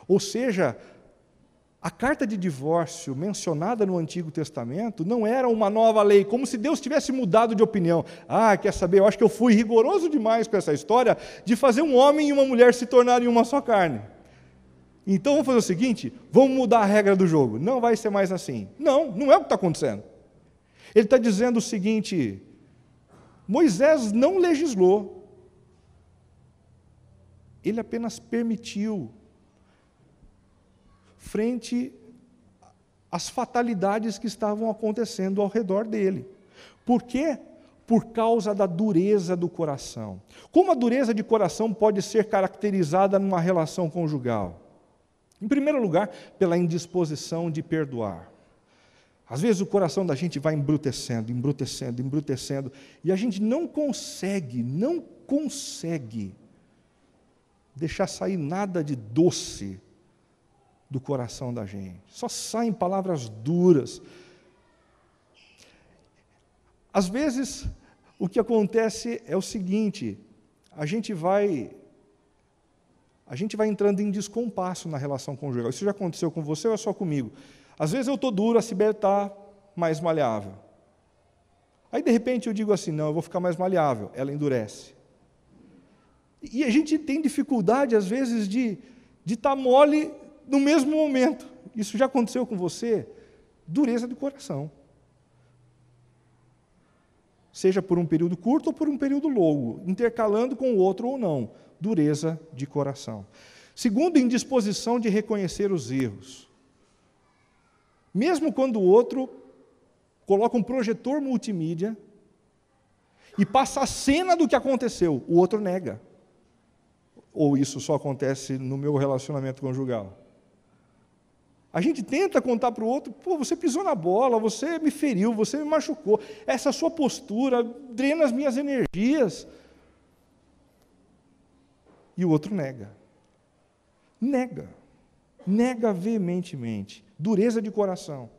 Ou seja, a carta de divórcio mencionada no Antigo Testamento não era uma nova lei, como se Deus tivesse mudado de opinião. Quer saber, eu acho que eu fui rigoroso demais com essa história de fazer um homem e uma mulher se tornarem uma só carne. Então vamos fazer o seguinte, vamos mudar a regra do jogo. Não vai ser mais assim. Não é o que está acontecendo. Ele está dizendo o seguinte: Moisés não legislou, ele apenas permitiu, frente às fatalidades que estavam acontecendo ao redor dele. Por quê? Por causa da dureza do coração. Como a dureza de coração pode ser caracterizada numa relação conjugal? Em primeiro lugar, pela indisposição de perdoar. Às vezes o coração da gente vai embrutecendo, e a gente não consegue deixar sair nada de doce do coração da gente. Só saem palavras duras. Às vezes, o que acontece é o seguinte: a gente vai entrando em descompasso na relação conjugal. Isso já aconteceu com você ou é só comigo? Às vezes eu estou duro, a Sibeli está mais maleável. Aí, de repente, eu digo assim: não, eu vou ficar mais maleável. Ela endurece. E a gente tem dificuldade, às vezes, de estar mole no mesmo momento. Isso já aconteceu com você? Dureza de coração. Seja por um período curto ou por um período longo, intercalando com o outro ou não. Dureza de coração. Segundo, indisposição de reconhecer os erros. Mesmo quando o outro coloca um projetor multimídia e passa a cena do que aconteceu, o outro nega. Ou isso só acontece no meu relacionamento conjugal? A gente tenta contar para o outro: você pisou na bola, você me feriu, você me machucou, essa sua postura drena as minhas energias. E o outro nega. Nega veementemente. Dureza de coração.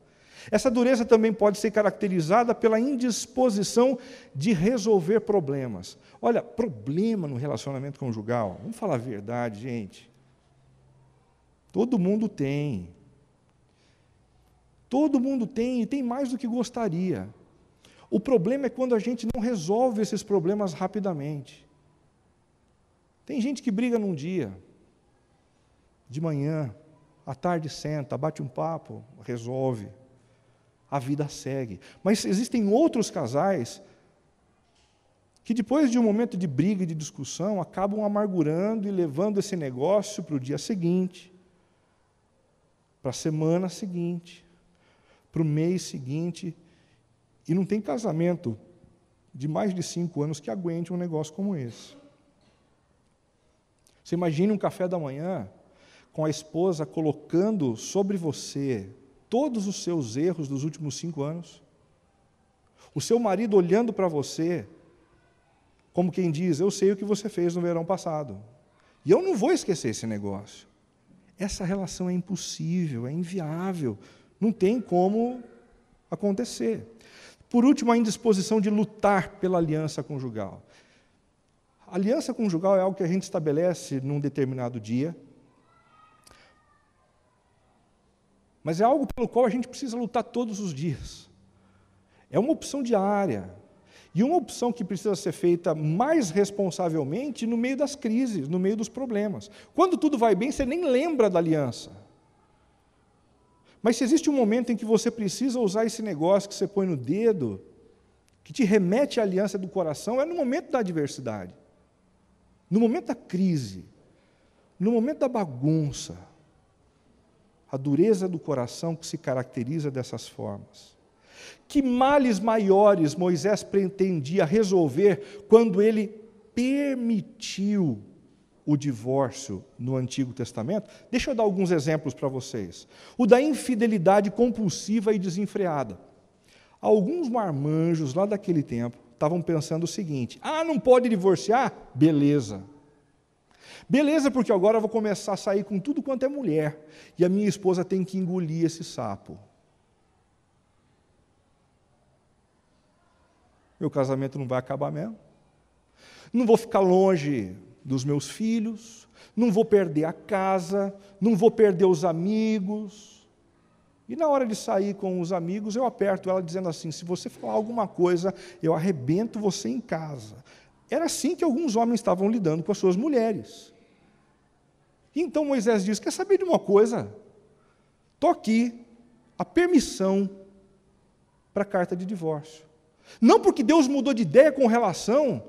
Essa dureza também pode ser caracterizada pela indisposição de resolver problemas. Olha, problema no relacionamento conjugal, vamos falar a verdade, gente. Todo mundo tem. Todo mundo tem, e tem mais do que gostaria. O problema é quando a gente não resolve esses problemas rapidamente. Tem gente que briga num dia, de manhã, à tarde senta, bate um papo, resolve. A vida segue. Mas existem outros casais que depois de um momento de briga e de discussão, acabam amargurando e levando esse negócio para o dia seguinte, para a semana seguinte, para o mês seguinte, e não tem casamento de mais de 5 anos que aguente um negócio como esse. Você imagina um café da manhã com a esposa colocando sobre você todos os seus erros dos últimos 5 anos, o seu marido olhando para você como quem diz: eu sei o que você fez no verão passado, e eu não vou esquecer esse negócio. Essa relação é impossível, é inviável, não tem como acontecer. Por último, a indisposição de lutar pela aliança conjugal. A aliança conjugal é algo que a gente estabelece num determinado dia, mas é algo pelo qual a gente precisa lutar todos os dias. É uma opção diária, e uma opção que precisa ser feita mais responsavelmente no meio das crises, no meio dos problemas. Quando tudo vai bem, você nem lembra da aliança. Mas se existe um momento em que você precisa usar esse negócio que você põe no dedo, que te remete à aliança do coração, é no momento da adversidade, no momento da crise, no momento da bagunça. A dureza do coração que se caracteriza dessas formas. Que males maiores Moisés pretendia resolver quando ele permitiu o divórcio no Antigo Testamento? Deixa eu dar alguns exemplos para vocês. O da infidelidade compulsiva e desenfreada. Alguns marmanjos lá daquele tempo estavam pensando o seguinte: não pode divorciar? Beleza. Beleza, porque agora eu vou começar a sair com tudo quanto é mulher, e a minha esposa tem que engolir esse sapo. Meu casamento não vai acabar mesmo. Não vou ficar longe dos meus filhos, não vou perder a casa, não vou perder os amigos. E na hora de sair com os amigos, eu aperto ela dizendo assim: se você falar alguma coisa, eu arrebento você em casa. Era assim que alguns homens estavam lidando com as suas mulheres. Então Moisés diz: quer saber de uma coisa? Estou aqui, a permissão para a carta de divórcio. Não porque Deus mudou de ideia com relação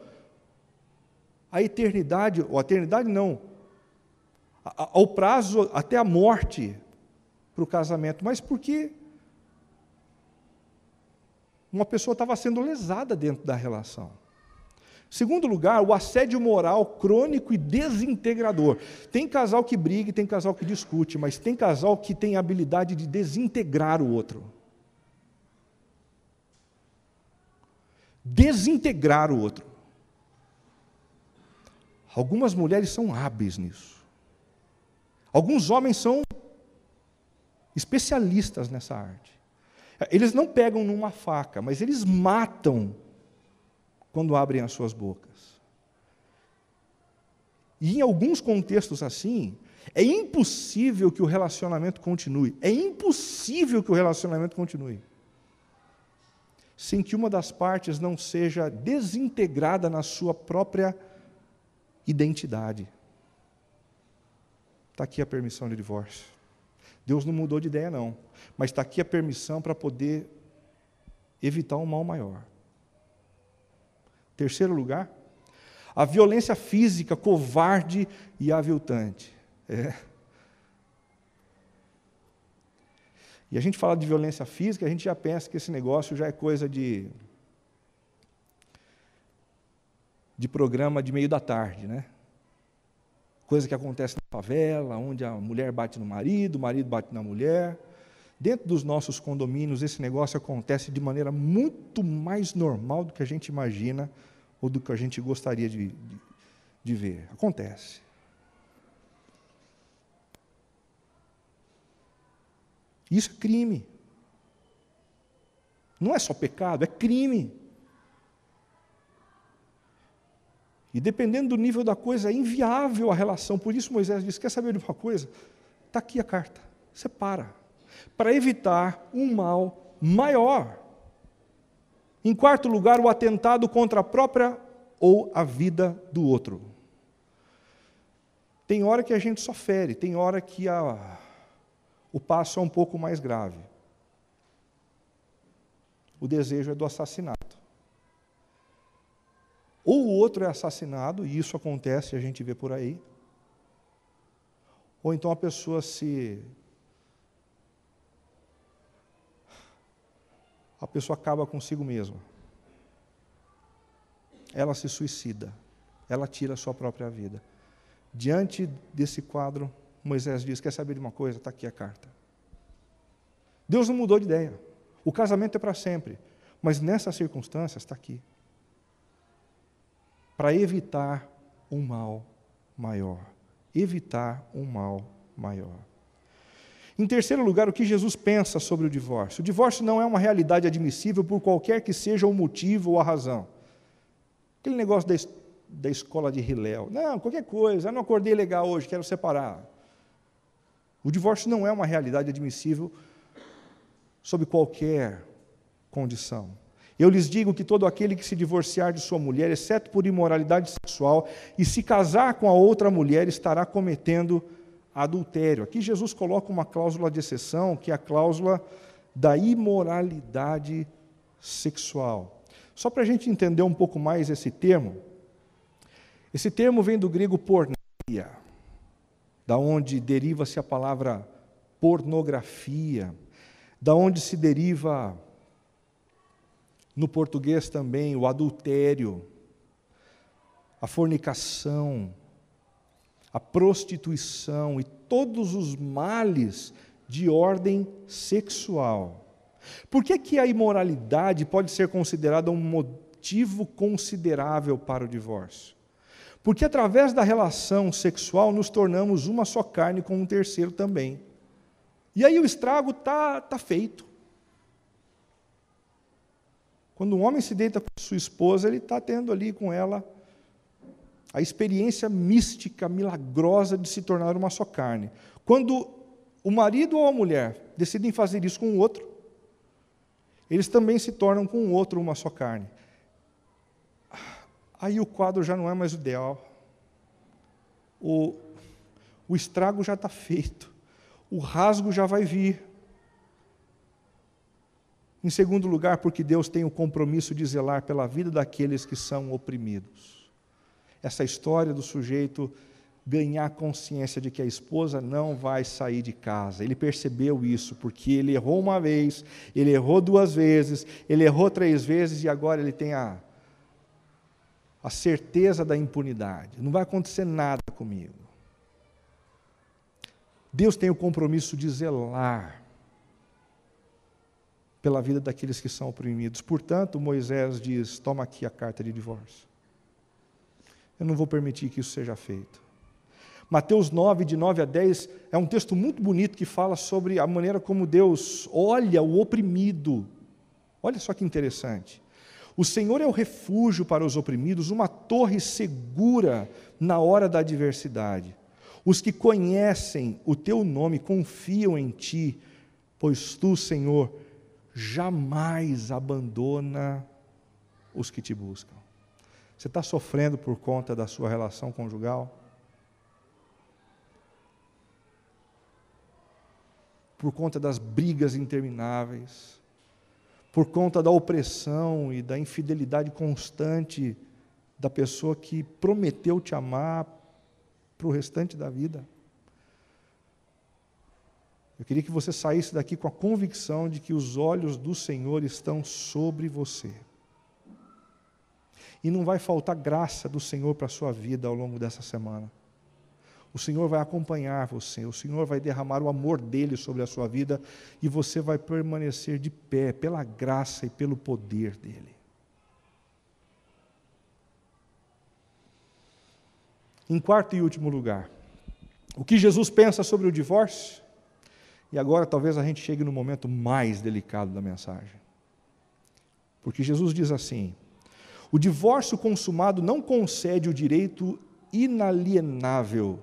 à eternidade, ou à eternidade não, ao prazo até a morte para o casamento, mas porque uma pessoa estava sendo lesada dentro da relação. Segundo lugar, o assédio moral crônico e desintegrador. Tem casal que briga, tem casal que discute, mas tem casal que tem a habilidade de desintegrar o outro. Desintegrar o outro. Algumas mulheres são hábeis nisso. Alguns homens são especialistas nessa arte. Eles não pegam numa faca, mas eles matam quando abrem as suas bocas. E em alguns contextos assim, é impossível que o relacionamento continue. É impossível que o relacionamento continue sem que uma das partes não seja desintegrada na sua própria identidade. Está aqui a permissão de divórcio. Deus não mudou de ideia, não. Mas está aqui a permissão para poder evitar um mal maior. Terceiro lugar, a violência física, covarde e aviltante. E a gente fala de violência física, a gente já pensa que esse negócio já é coisa de programa de meio da tarde, né? Coisa que acontece na favela, onde a mulher bate no marido, o marido bate na mulher. Dentro dos nossos condomínios, esse negócio acontece de maneira muito mais normal do que a gente imagina ou do que a gente gostaria de ver. Acontece. Isso é crime. Não é só pecado, é crime. E dependendo do nível da coisa, é inviável a relação. Por isso Moisés disse: quer saber de uma coisa? Está aqui a carta. Separa. Para evitar um mal maior. Em quarto lugar, o atentado contra a própria ou a vida do outro. Tem hora que a gente só fere, tem hora que o passo é um pouco mais grave. O desejo é do assassinato. Ou o outro é assassinado, e isso acontece, a gente vê por aí, ou então a pessoa acaba consigo mesma. Ela se suicida, ela tira a sua própria vida. Diante desse quadro, Moisés diz: quer saber de uma coisa? Está aqui a carta. Deus não mudou de ideia. O casamento é para sempre, mas nessas circunstâncias está aqui. Para evitar um mal maior. Evitar um mal maior. Em terceiro lugar, o que Jesus pensa sobre o divórcio? O divórcio não é uma realidade admissível por qualquer que seja o motivo ou a razão. Aquele negócio da escola de Hillel. Não, qualquer coisa. Eu não acordei legal hoje, quero separar. O divórcio não é uma realidade admissível sob qualquer condição. Eu lhes digo que todo aquele que se divorciar de sua mulher, exceto por imoralidade sexual, e se casar com a outra mulher, estará cometendo adultério. Aqui Jesus coloca uma cláusula de exceção, que é a cláusula da imoralidade sexual. Só para a gente entender um pouco mais esse termo vem do grego porneia, da onde deriva-se a palavra pornografia, da onde se deriva no português também o adultério, a fornicação. a prostituição e todos os males de ordem sexual. Por que que a imoralidade pode ser considerada um motivo considerável para o divórcio? Porque através da relação sexual nos tornamos uma só carne com um terceiro também. E aí o estrago tá feito. Quando um homem se deita com sua esposa, ele está tendo ali com ela a experiência mística, milagrosa de se tornar uma só carne. Quando o marido ou a mulher decidem fazer isso com o outro, eles também se tornam com o outro uma só carne. Aí o quadro já não é mais o ideal. O estrago já está feito. O rasgo já vai vir. Em segundo lugar, porque Deus tem o compromisso de zelar pela vida daqueles que são oprimidos. Essa história do sujeito ganhar consciência de que a esposa não vai sair de casa. Ele percebeu isso, porque ele errou uma vez, ele errou 2 vezes, ele errou 3 vezes e agora ele tem a certeza da impunidade. Não vai acontecer nada comigo. Deus tem o compromisso de zelar pela vida daqueles que são oprimidos. Portanto, Moisés diz, toma aqui a carta de divórcio. Eu não vou permitir que isso seja feito. Mateus 9, de 9 a 10, é um texto muito bonito que fala sobre a maneira como Deus olha o oprimido. Olha só que interessante. O Senhor é o refúgio para os oprimidos, uma torre segura na hora da adversidade. Os que conhecem o teu nome confiam em ti, pois tu, Senhor, jamais abandona os que te buscam. Você está sofrendo por conta da sua relação conjugal? Por conta das brigas intermináveis? Por conta da opressão e da infidelidade constante da pessoa que prometeu te amar para o restante da vida? Eu queria que você saísse daqui com a convicção de que os olhos do Senhor estão sobre você. E não vai faltar graça do Senhor para a sua vida ao longo dessa semana. O Senhor vai acompanhar você, o Senhor vai derramar o amor dEle sobre a sua vida e você vai permanecer de pé pela graça e pelo poder dEle. Em quarto e último lugar, o que Jesus pensa sobre o divórcio? E agora talvez a gente chegue no momento mais delicado da mensagem. Porque Jesus diz assim, o divórcio consumado não concede o direito inalienável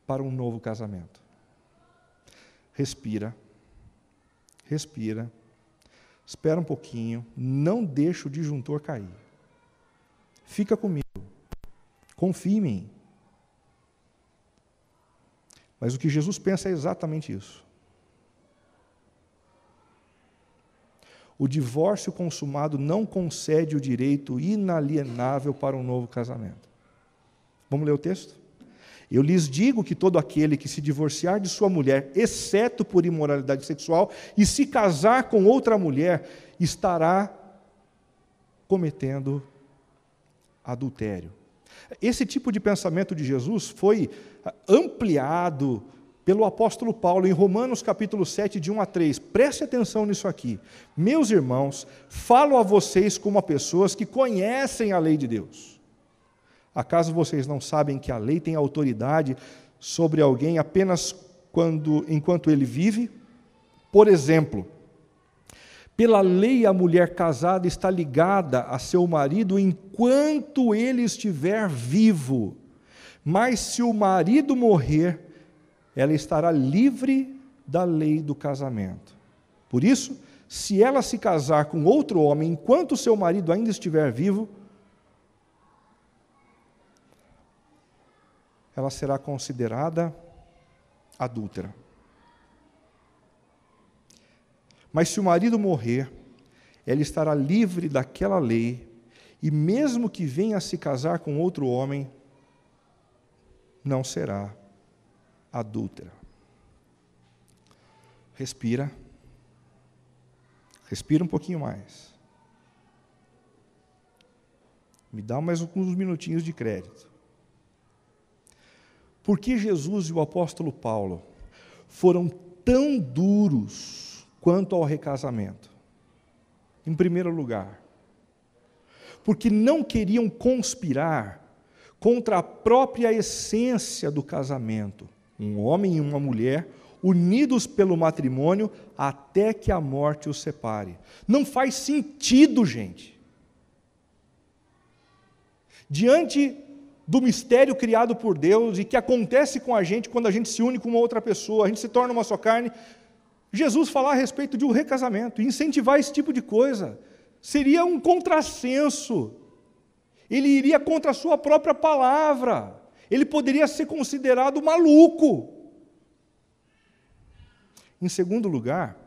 para um novo casamento. Respira, espera um pouquinho, não deixa o disjuntor cair. Fica comigo, confia em mim. Mas o que Jesus pensa é exatamente isso. O divórcio consumado não concede o direito inalienável para um novo casamento. Vamos ler o texto? Eu lhes digo que todo aquele que se divorciar de sua mulher, exceto por imoralidade sexual, e se casar com outra mulher, estará cometendo adultério. Esse tipo de pensamento de Jesus foi ampliado pelo apóstolo Paulo em Romanos capítulo 7, de 1 a 3. Preste atenção nisso aqui. Meus irmãos, falo a vocês como a pessoas que conhecem a lei de Deus. Acaso vocês não sabem que a lei tem autoridade sobre alguém apenas enquanto ele vive? Por exemplo, pela lei a mulher casada está ligada a seu marido enquanto ele estiver vivo. Mas se o marido morrer, ela estará livre da lei do casamento. Por isso, se ela se casar com outro homem enquanto seu marido ainda estiver vivo, ela será considerada adúltera. Mas se o marido morrer, ela estará livre daquela lei, e mesmo que venha a se casar com outro homem, não será adúltera. Respira um pouquinho mais. Me dá mais alguns minutinhos de crédito. Por que Jesus e o apóstolo Paulo foram tão duros quanto ao recasamento? Em primeiro lugar, porque não queriam conspirar contra a própria essência do casamento, um homem e uma mulher unidos pelo matrimônio até que a morte os separe. Não faz sentido, gente. Diante do mistério criado por Deus e que acontece com a gente quando a gente se une com uma outra pessoa, a gente se torna uma só carne, Jesus falar a respeito de um recasamento, incentivar esse tipo de coisa, seria um contrassenso. Ele iria contra a sua própria palavra. Ele poderia ser considerado maluco. Em segundo lugar,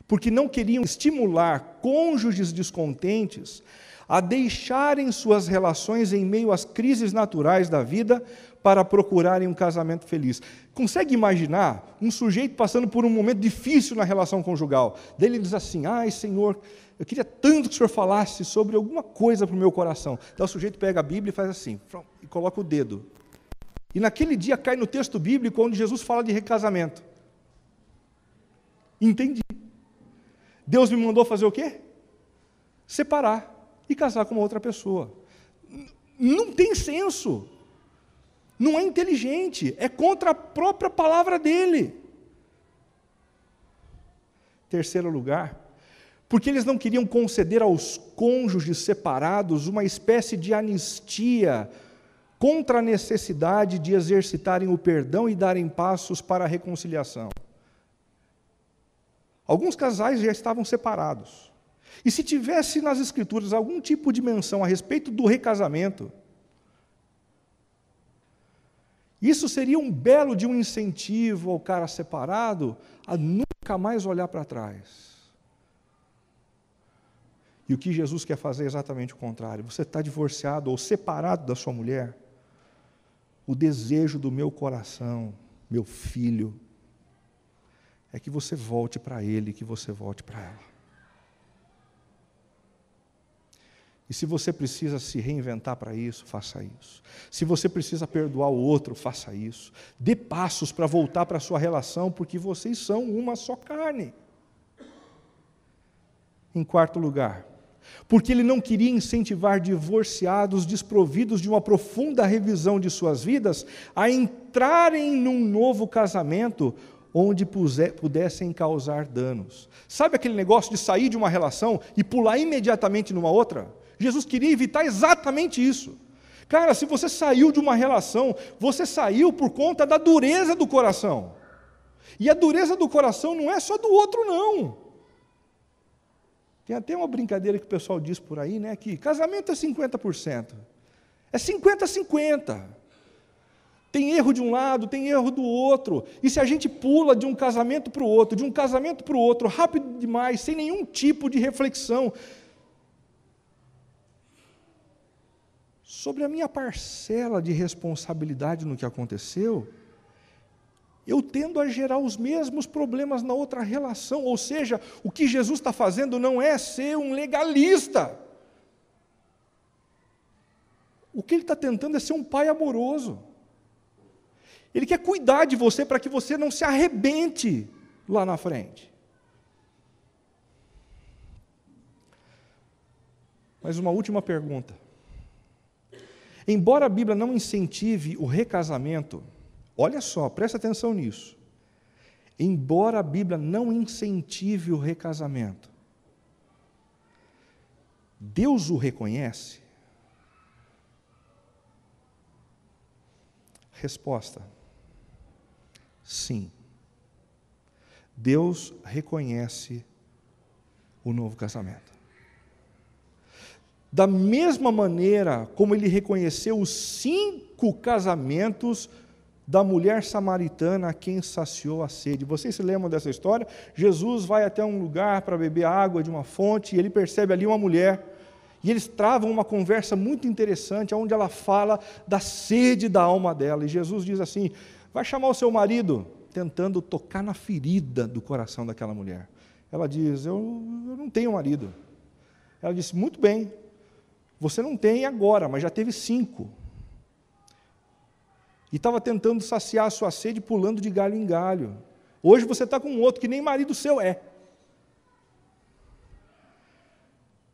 porque não queriam estimular cônjuges descontentes a deixarem suas relações em meio às crises naturais da vida para procurarem um casamento feliz. Consegue imaginar um sujeito passando por um momento difícil na relação conjugal? Daí ele diz assim: ai, Senhor, eu queria tanto que o Senhor falasse sobre alguma coisa para o meu coração. Daí o sujeito pega a Bíblia e faz assim, e coloca o dedo. E naquele dia cai no texto bíblico onde Jesus fala de recasamento. Entendi. Deus me mandou fazer o quê? Separar e casar com uma outra pessoa. Não tem senso. Não é inteligente. É contra a própria palavra dele. Terceiro lugar, porque eles não queriam conceder aos cônjuges separados uma espécie de anistia contra a necessidade de exercitarem o perdão e darem passos para a reconciliação. Alguns casais já estavam separados. E se tivesse nas Escrituras algum tipo de menção a respeito do recasamento, isso seria um belo de um incentivo ao cara separado a nunca mais olhar para trás. E o que Jesus quer fazer é exatamente o contrário. Você está divorciado ou separado da sua mulher, o desejo do meu coração, meu filho, é que você volte para ele, que você volte para ela. E se você precisa se reinventar para isso, faça isso. Se você precisa perdoar o outro, faça isso. Dê passos para voltar para a sua relação, porque vocês são uma só carne. Em quarto lugar, porque ele não queria incentivar divorciados desprovidos de uma profunda revisão de suas vidas a entrarem num novo casamento onde pudessem causar danos. Sabe aquele negócio de sair de uma relação e pular imediatamente numa outra? Jesus queria evitar exatamente isso. Cara, se você saiu de uma relação, você saiu por conta da dureza do coração. E a dureza do coração não é só do outro, não. Tem até uma brincadeira que o pessoal diz por aí, né, que casamento é 50%. É 50-50. Tem erro de um lado, tem erro do outro. E se a gente pula de um casamento para o outro, de um casamento para o outro, rápido demais, sem nenhum tipo de reflexão sobre a minha parcela de responsabilidade no que aconteceu, eu tendo a gerar os mesmos problemas na outra relação. Ou seja, o que Jesus está fazendo não é ser um legalista. O que ele está tentando é ser um pai amoroso. Ele quer cuidar de você para que você não se arrebente lá na frente. Mas uma última pergunta. Embora a Bíblia não incentive o recasamento, olha só, presta atenção nisso. Embora a Bíblia não incentive o recasamento, Deus o reconhece? Resposta: sim. Deus reconhece o novo casamento. Da mesma maneira como ele reconheceu os 5 casamentos da mulher samaritana a quem saciou a sede. Vocês se lembram dessa história? Jesus vai até um lugar para beber água de uma fonte e ele percebe ali uma mulher e eles travam uma conversa muito interessante onde ela fala da sede da alma dela. E Jesus diz assim: vai chamar o seu marido, tentando tocar na ferida do coração daquela mulher. Ela diz: eu não tenho marido. Ela disse: muito bem, você não tem agora, mas já teve 5. e estava tentando saciar a sua sede pulando de galho em galho. Hoje você está com um outro que nem marido seu é.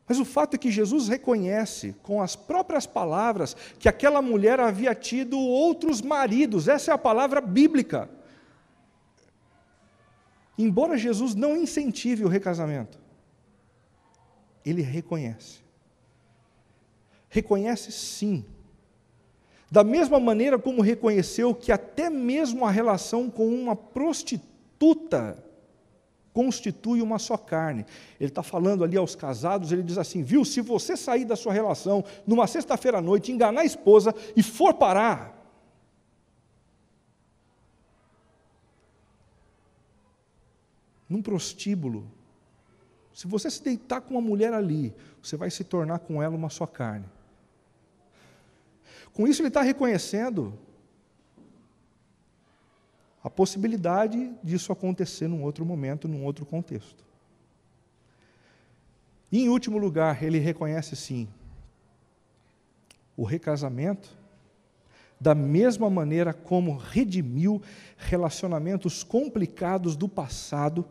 Mas o fato é que Jesus reconhece com as próprias palavras que aquela mulher havia tido outros maridos. Essa é a palavra bíblica. Embora Jesus não incentive o recasamento, ele reconhece. Reconhece sim. Da mesma maneira como reconheceu que até mesmo a relação com uma prostituta constitui uma só carne. Ele está falando ali aos casados, ele diz assim, viu, se você sair da sua relação numa sexta-feira à noite, enganar a esposa e for parar, num prostíbulo, se você se deitar com uma mulher ali, você vai se tornar com ela uma só carne. Com isso ele está reconhecendo a possibilidade disso acontecer num outro momento, num outro contexto. E, em último lugar, ele reconhece, sim, o recasamento, da mesma maneira como redimiu relacionamentos complicados do passado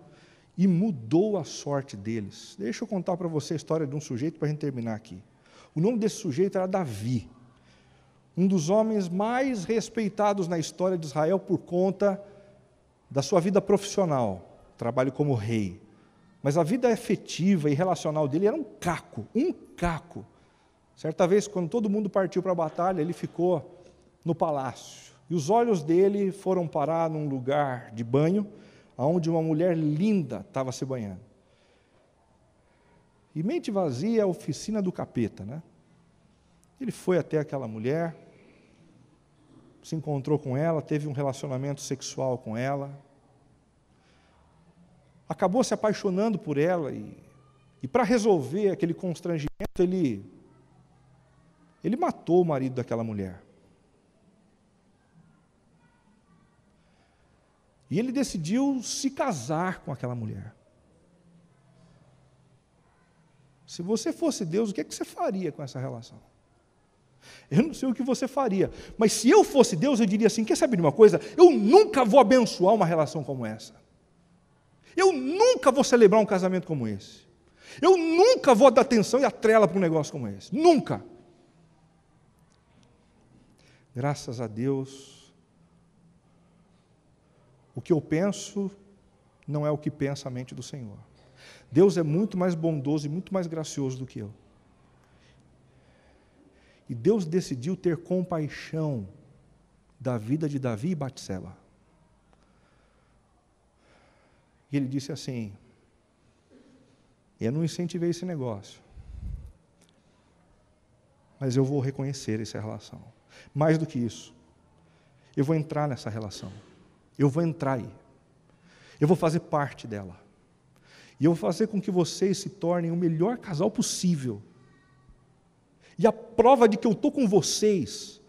e mudou a sorte deles. Deixa eu contar para você a história de um sujeito para a gente terminar aqui. O nome desse sujeito era Davi, um dos homens mais respeitados na história de Israel por conta da sua vida profissional, trabalho como rei. Mas a vida afetiva e relacional dele era um caco. Certa vez, quando todo mundo partiu para a batalha, ele ficou no palácio. E os olhos dele foram parar num lugar de banho, onde uma mulher linda estava se banhando. E mente vazia é a oficina do capeta, né? Ele foi até aquela mulher, se encontrou com ela, teve um relacionamento sexual com ela, acabou se apaixonando por ela e para resolver aquele constrangimento, ele matou o marido daquela mulher. E ele decidiu se casar com aquela mulher. Se você fosse Deus, o que é que você faria com essa relação? Eu não sei o que você faria, mas se eu fosse Deus, eu diria assim, quer saber de uma coisa? Eu nunca vou abençoar uma relação como essa. Eu nunca vou celebrar um casamento como esse. Eu nunca vou dar atenção e a trela para um negócio como esse. Nunca. Graças a Deus, o que eu penso não é o que pensa a mente do Senhor. Deus é muito mais bondoso e muito mais gracioso do que eu. E Deus decidiu ter compaixão da vida de Davi e Batseba. E ele disse assim, eu não incentivei esse negócio, mas eu vou reconhecer essa relação. Mais do que isso, eu vou entrar nessa relação. Eu vou entrar aí. Eu vou fazer parte dela. E eu vou fazer com que vocês se tornem o melhor casal possível. E a prova de que eu estou com vocês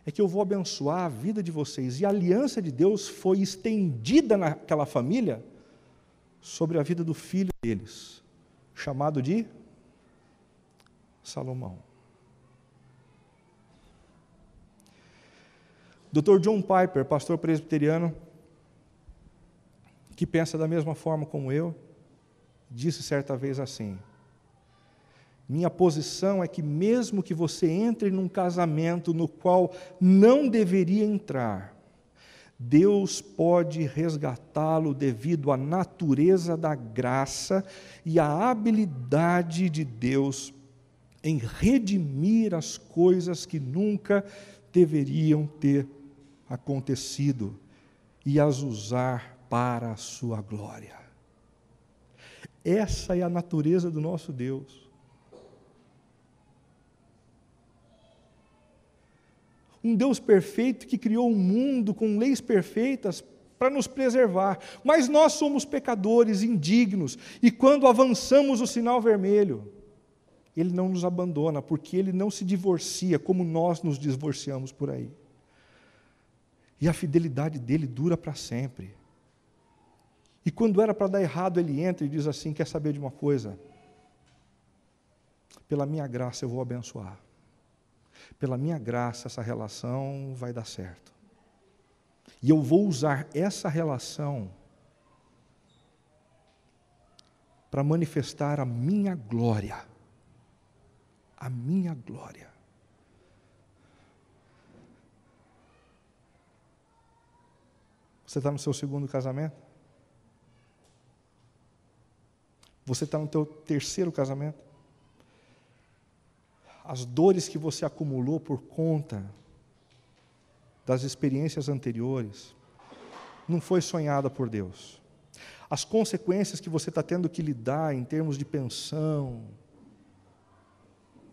é que eu vou abençoar a vida de vocês. E a aliança de Deus foi estendida naquela família sobre a vida do filho deles, chamado de Salomão. Dr. John Piper, pastor presbiteriano, que pensa da mesma forma como eu, disse certa vez assim, minha posição é que mesmo que você entre num casamento no qual não deveria entrar, Deus pode resgatá-lo devido à natureza da graça e à habilidade de Deus em redimir as coisas que nunca deveriam ter acontecido e as usar para a sua glória. Essa é a natureza do nosso Deus. Um Deus perfeito que criou um mundo com leis perfeitas para nos preservar. Mas nós somos pecadores, indignos, e quando avançamos o sinal vermelho, Ele não nos abandona, porque Ele não se divorcia como nós nos divorciamos por aí. E a fidelidade dEle dura para sempre. E quando era para dar errado, Ele entra e diz assim, quer saber de uma coisa? Pela minha graça eu vou abençoar. Pela minha graça, essa relação vai dar certo. E eu vou usar essa relação para manifestar a minha glória. A minha glória. Você está no seu segundo casamento? Você está no teu terceiro casamento? As dores que você acumulou por conta das experiências anteriores, não foi sonhada por Deus. As consequências que você está tendo que lidar em termos de pensão,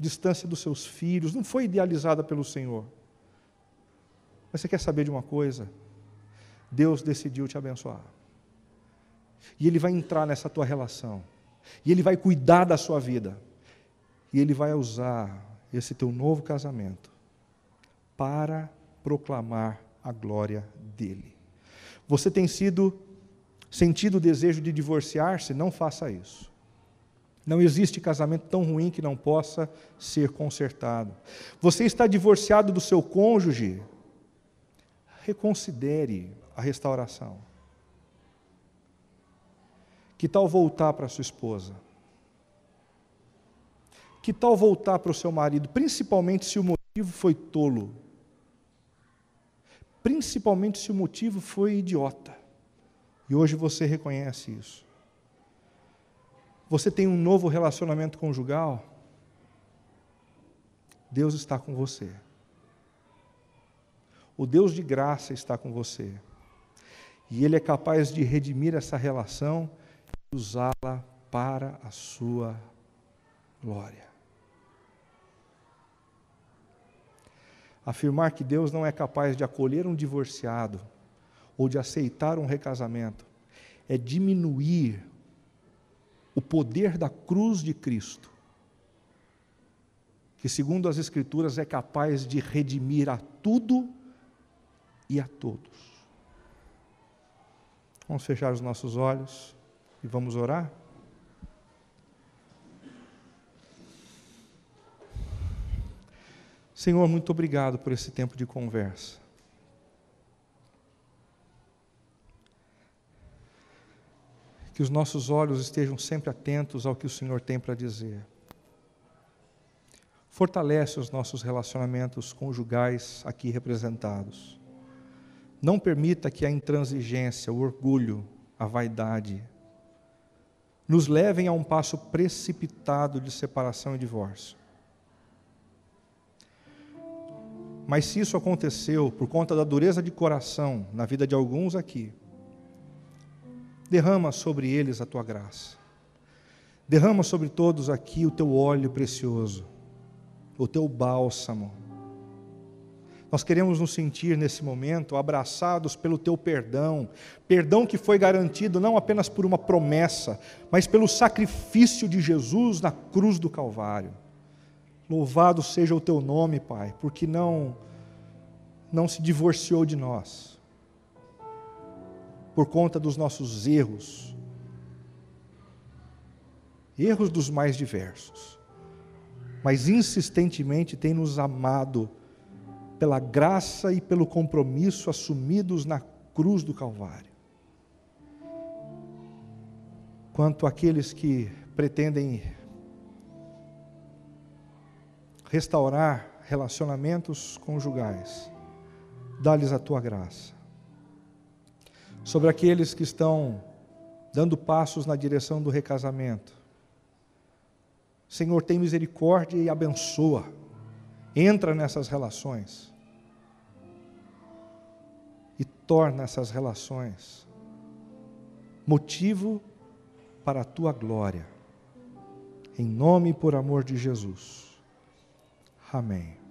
distância dos seus filhos, não foi idealizada pelo Senhor. Mas você quer saber de uma coisa? Deus decidiu te abençoar. E Ele vai entrar nessa tua relação. E Ele vai cuidar da sua vida. E Ele vai usar esse teu novo casamento para proclamar a glória dEle. Você tem sentido o desejo de divorciar-se? Não faça isso. Não existe casamento tão ruim que não possa ser consertado. Você está divorciado do seu cônjuge? Reconsidere a restauração. Que tal voltar para sua esposa? Que tal voltar para o seu marido, principalmente se o motivo foi tolo? Principalmente se o motivo foi idiota. E hoje você reconhece isso. Você tem um novo relacionamento conjugal? Deus está com você. O Deus de graça está com você. E Ele é capaz de redimir essa relação e usá-la para a sua glória. Afirmar que Deus não é capaz de acolher um divorciado ou de aceitar um recasamento é diminuir o poder da cruz de Cristo, que, segundo as Escrituras, é capaz de redimir a tudo e a todos. Vamos fechar os nossos olhos e vamos orar? Senhor, muito obrigado por esse tempo de conversa. Que os nossos olhos estejam sempre atentos ao que o Senhor tem para dizer. Fortalece os nossos relacionamentos conjugais aqui representados. Não permita que a intransigência, o orgulho, a vaidade nos levem a um passo precipitado de separação e divórcio. Mas se isso aconteceu por conta da dureza de coração na vida de alguns aqui, derrama sobre eles a tua graça. Derrama sobre todos aqui o teu óleo precioso, o teu bálsamo. Nós queremos nos sentir nesse momento abraçados pelo teu perdão, perdão que foi garantido não apenas por uma promessa, mas pelo sacrifício de Jesus na cruz do Calvário. Louvado seja o teu nome, Pai, porque não se divorciou de nós por conta dos nossos erros dos mais diversos, mas insistentemente tem nos amado pela graça e pelo compromisso assumidos na cruz do Calvário. Quanto àqueles que pretendem restaurar relacionamentos conjugais, dá-lhes a tua graça. Sobre aqueles que estão dando passos na direção do recasamento, Senhor, tem misericórdia e abençoa. Entra nessas relações e torna essas relações motivo para a tua glória. Em nome e por amor de Jesus. Amém.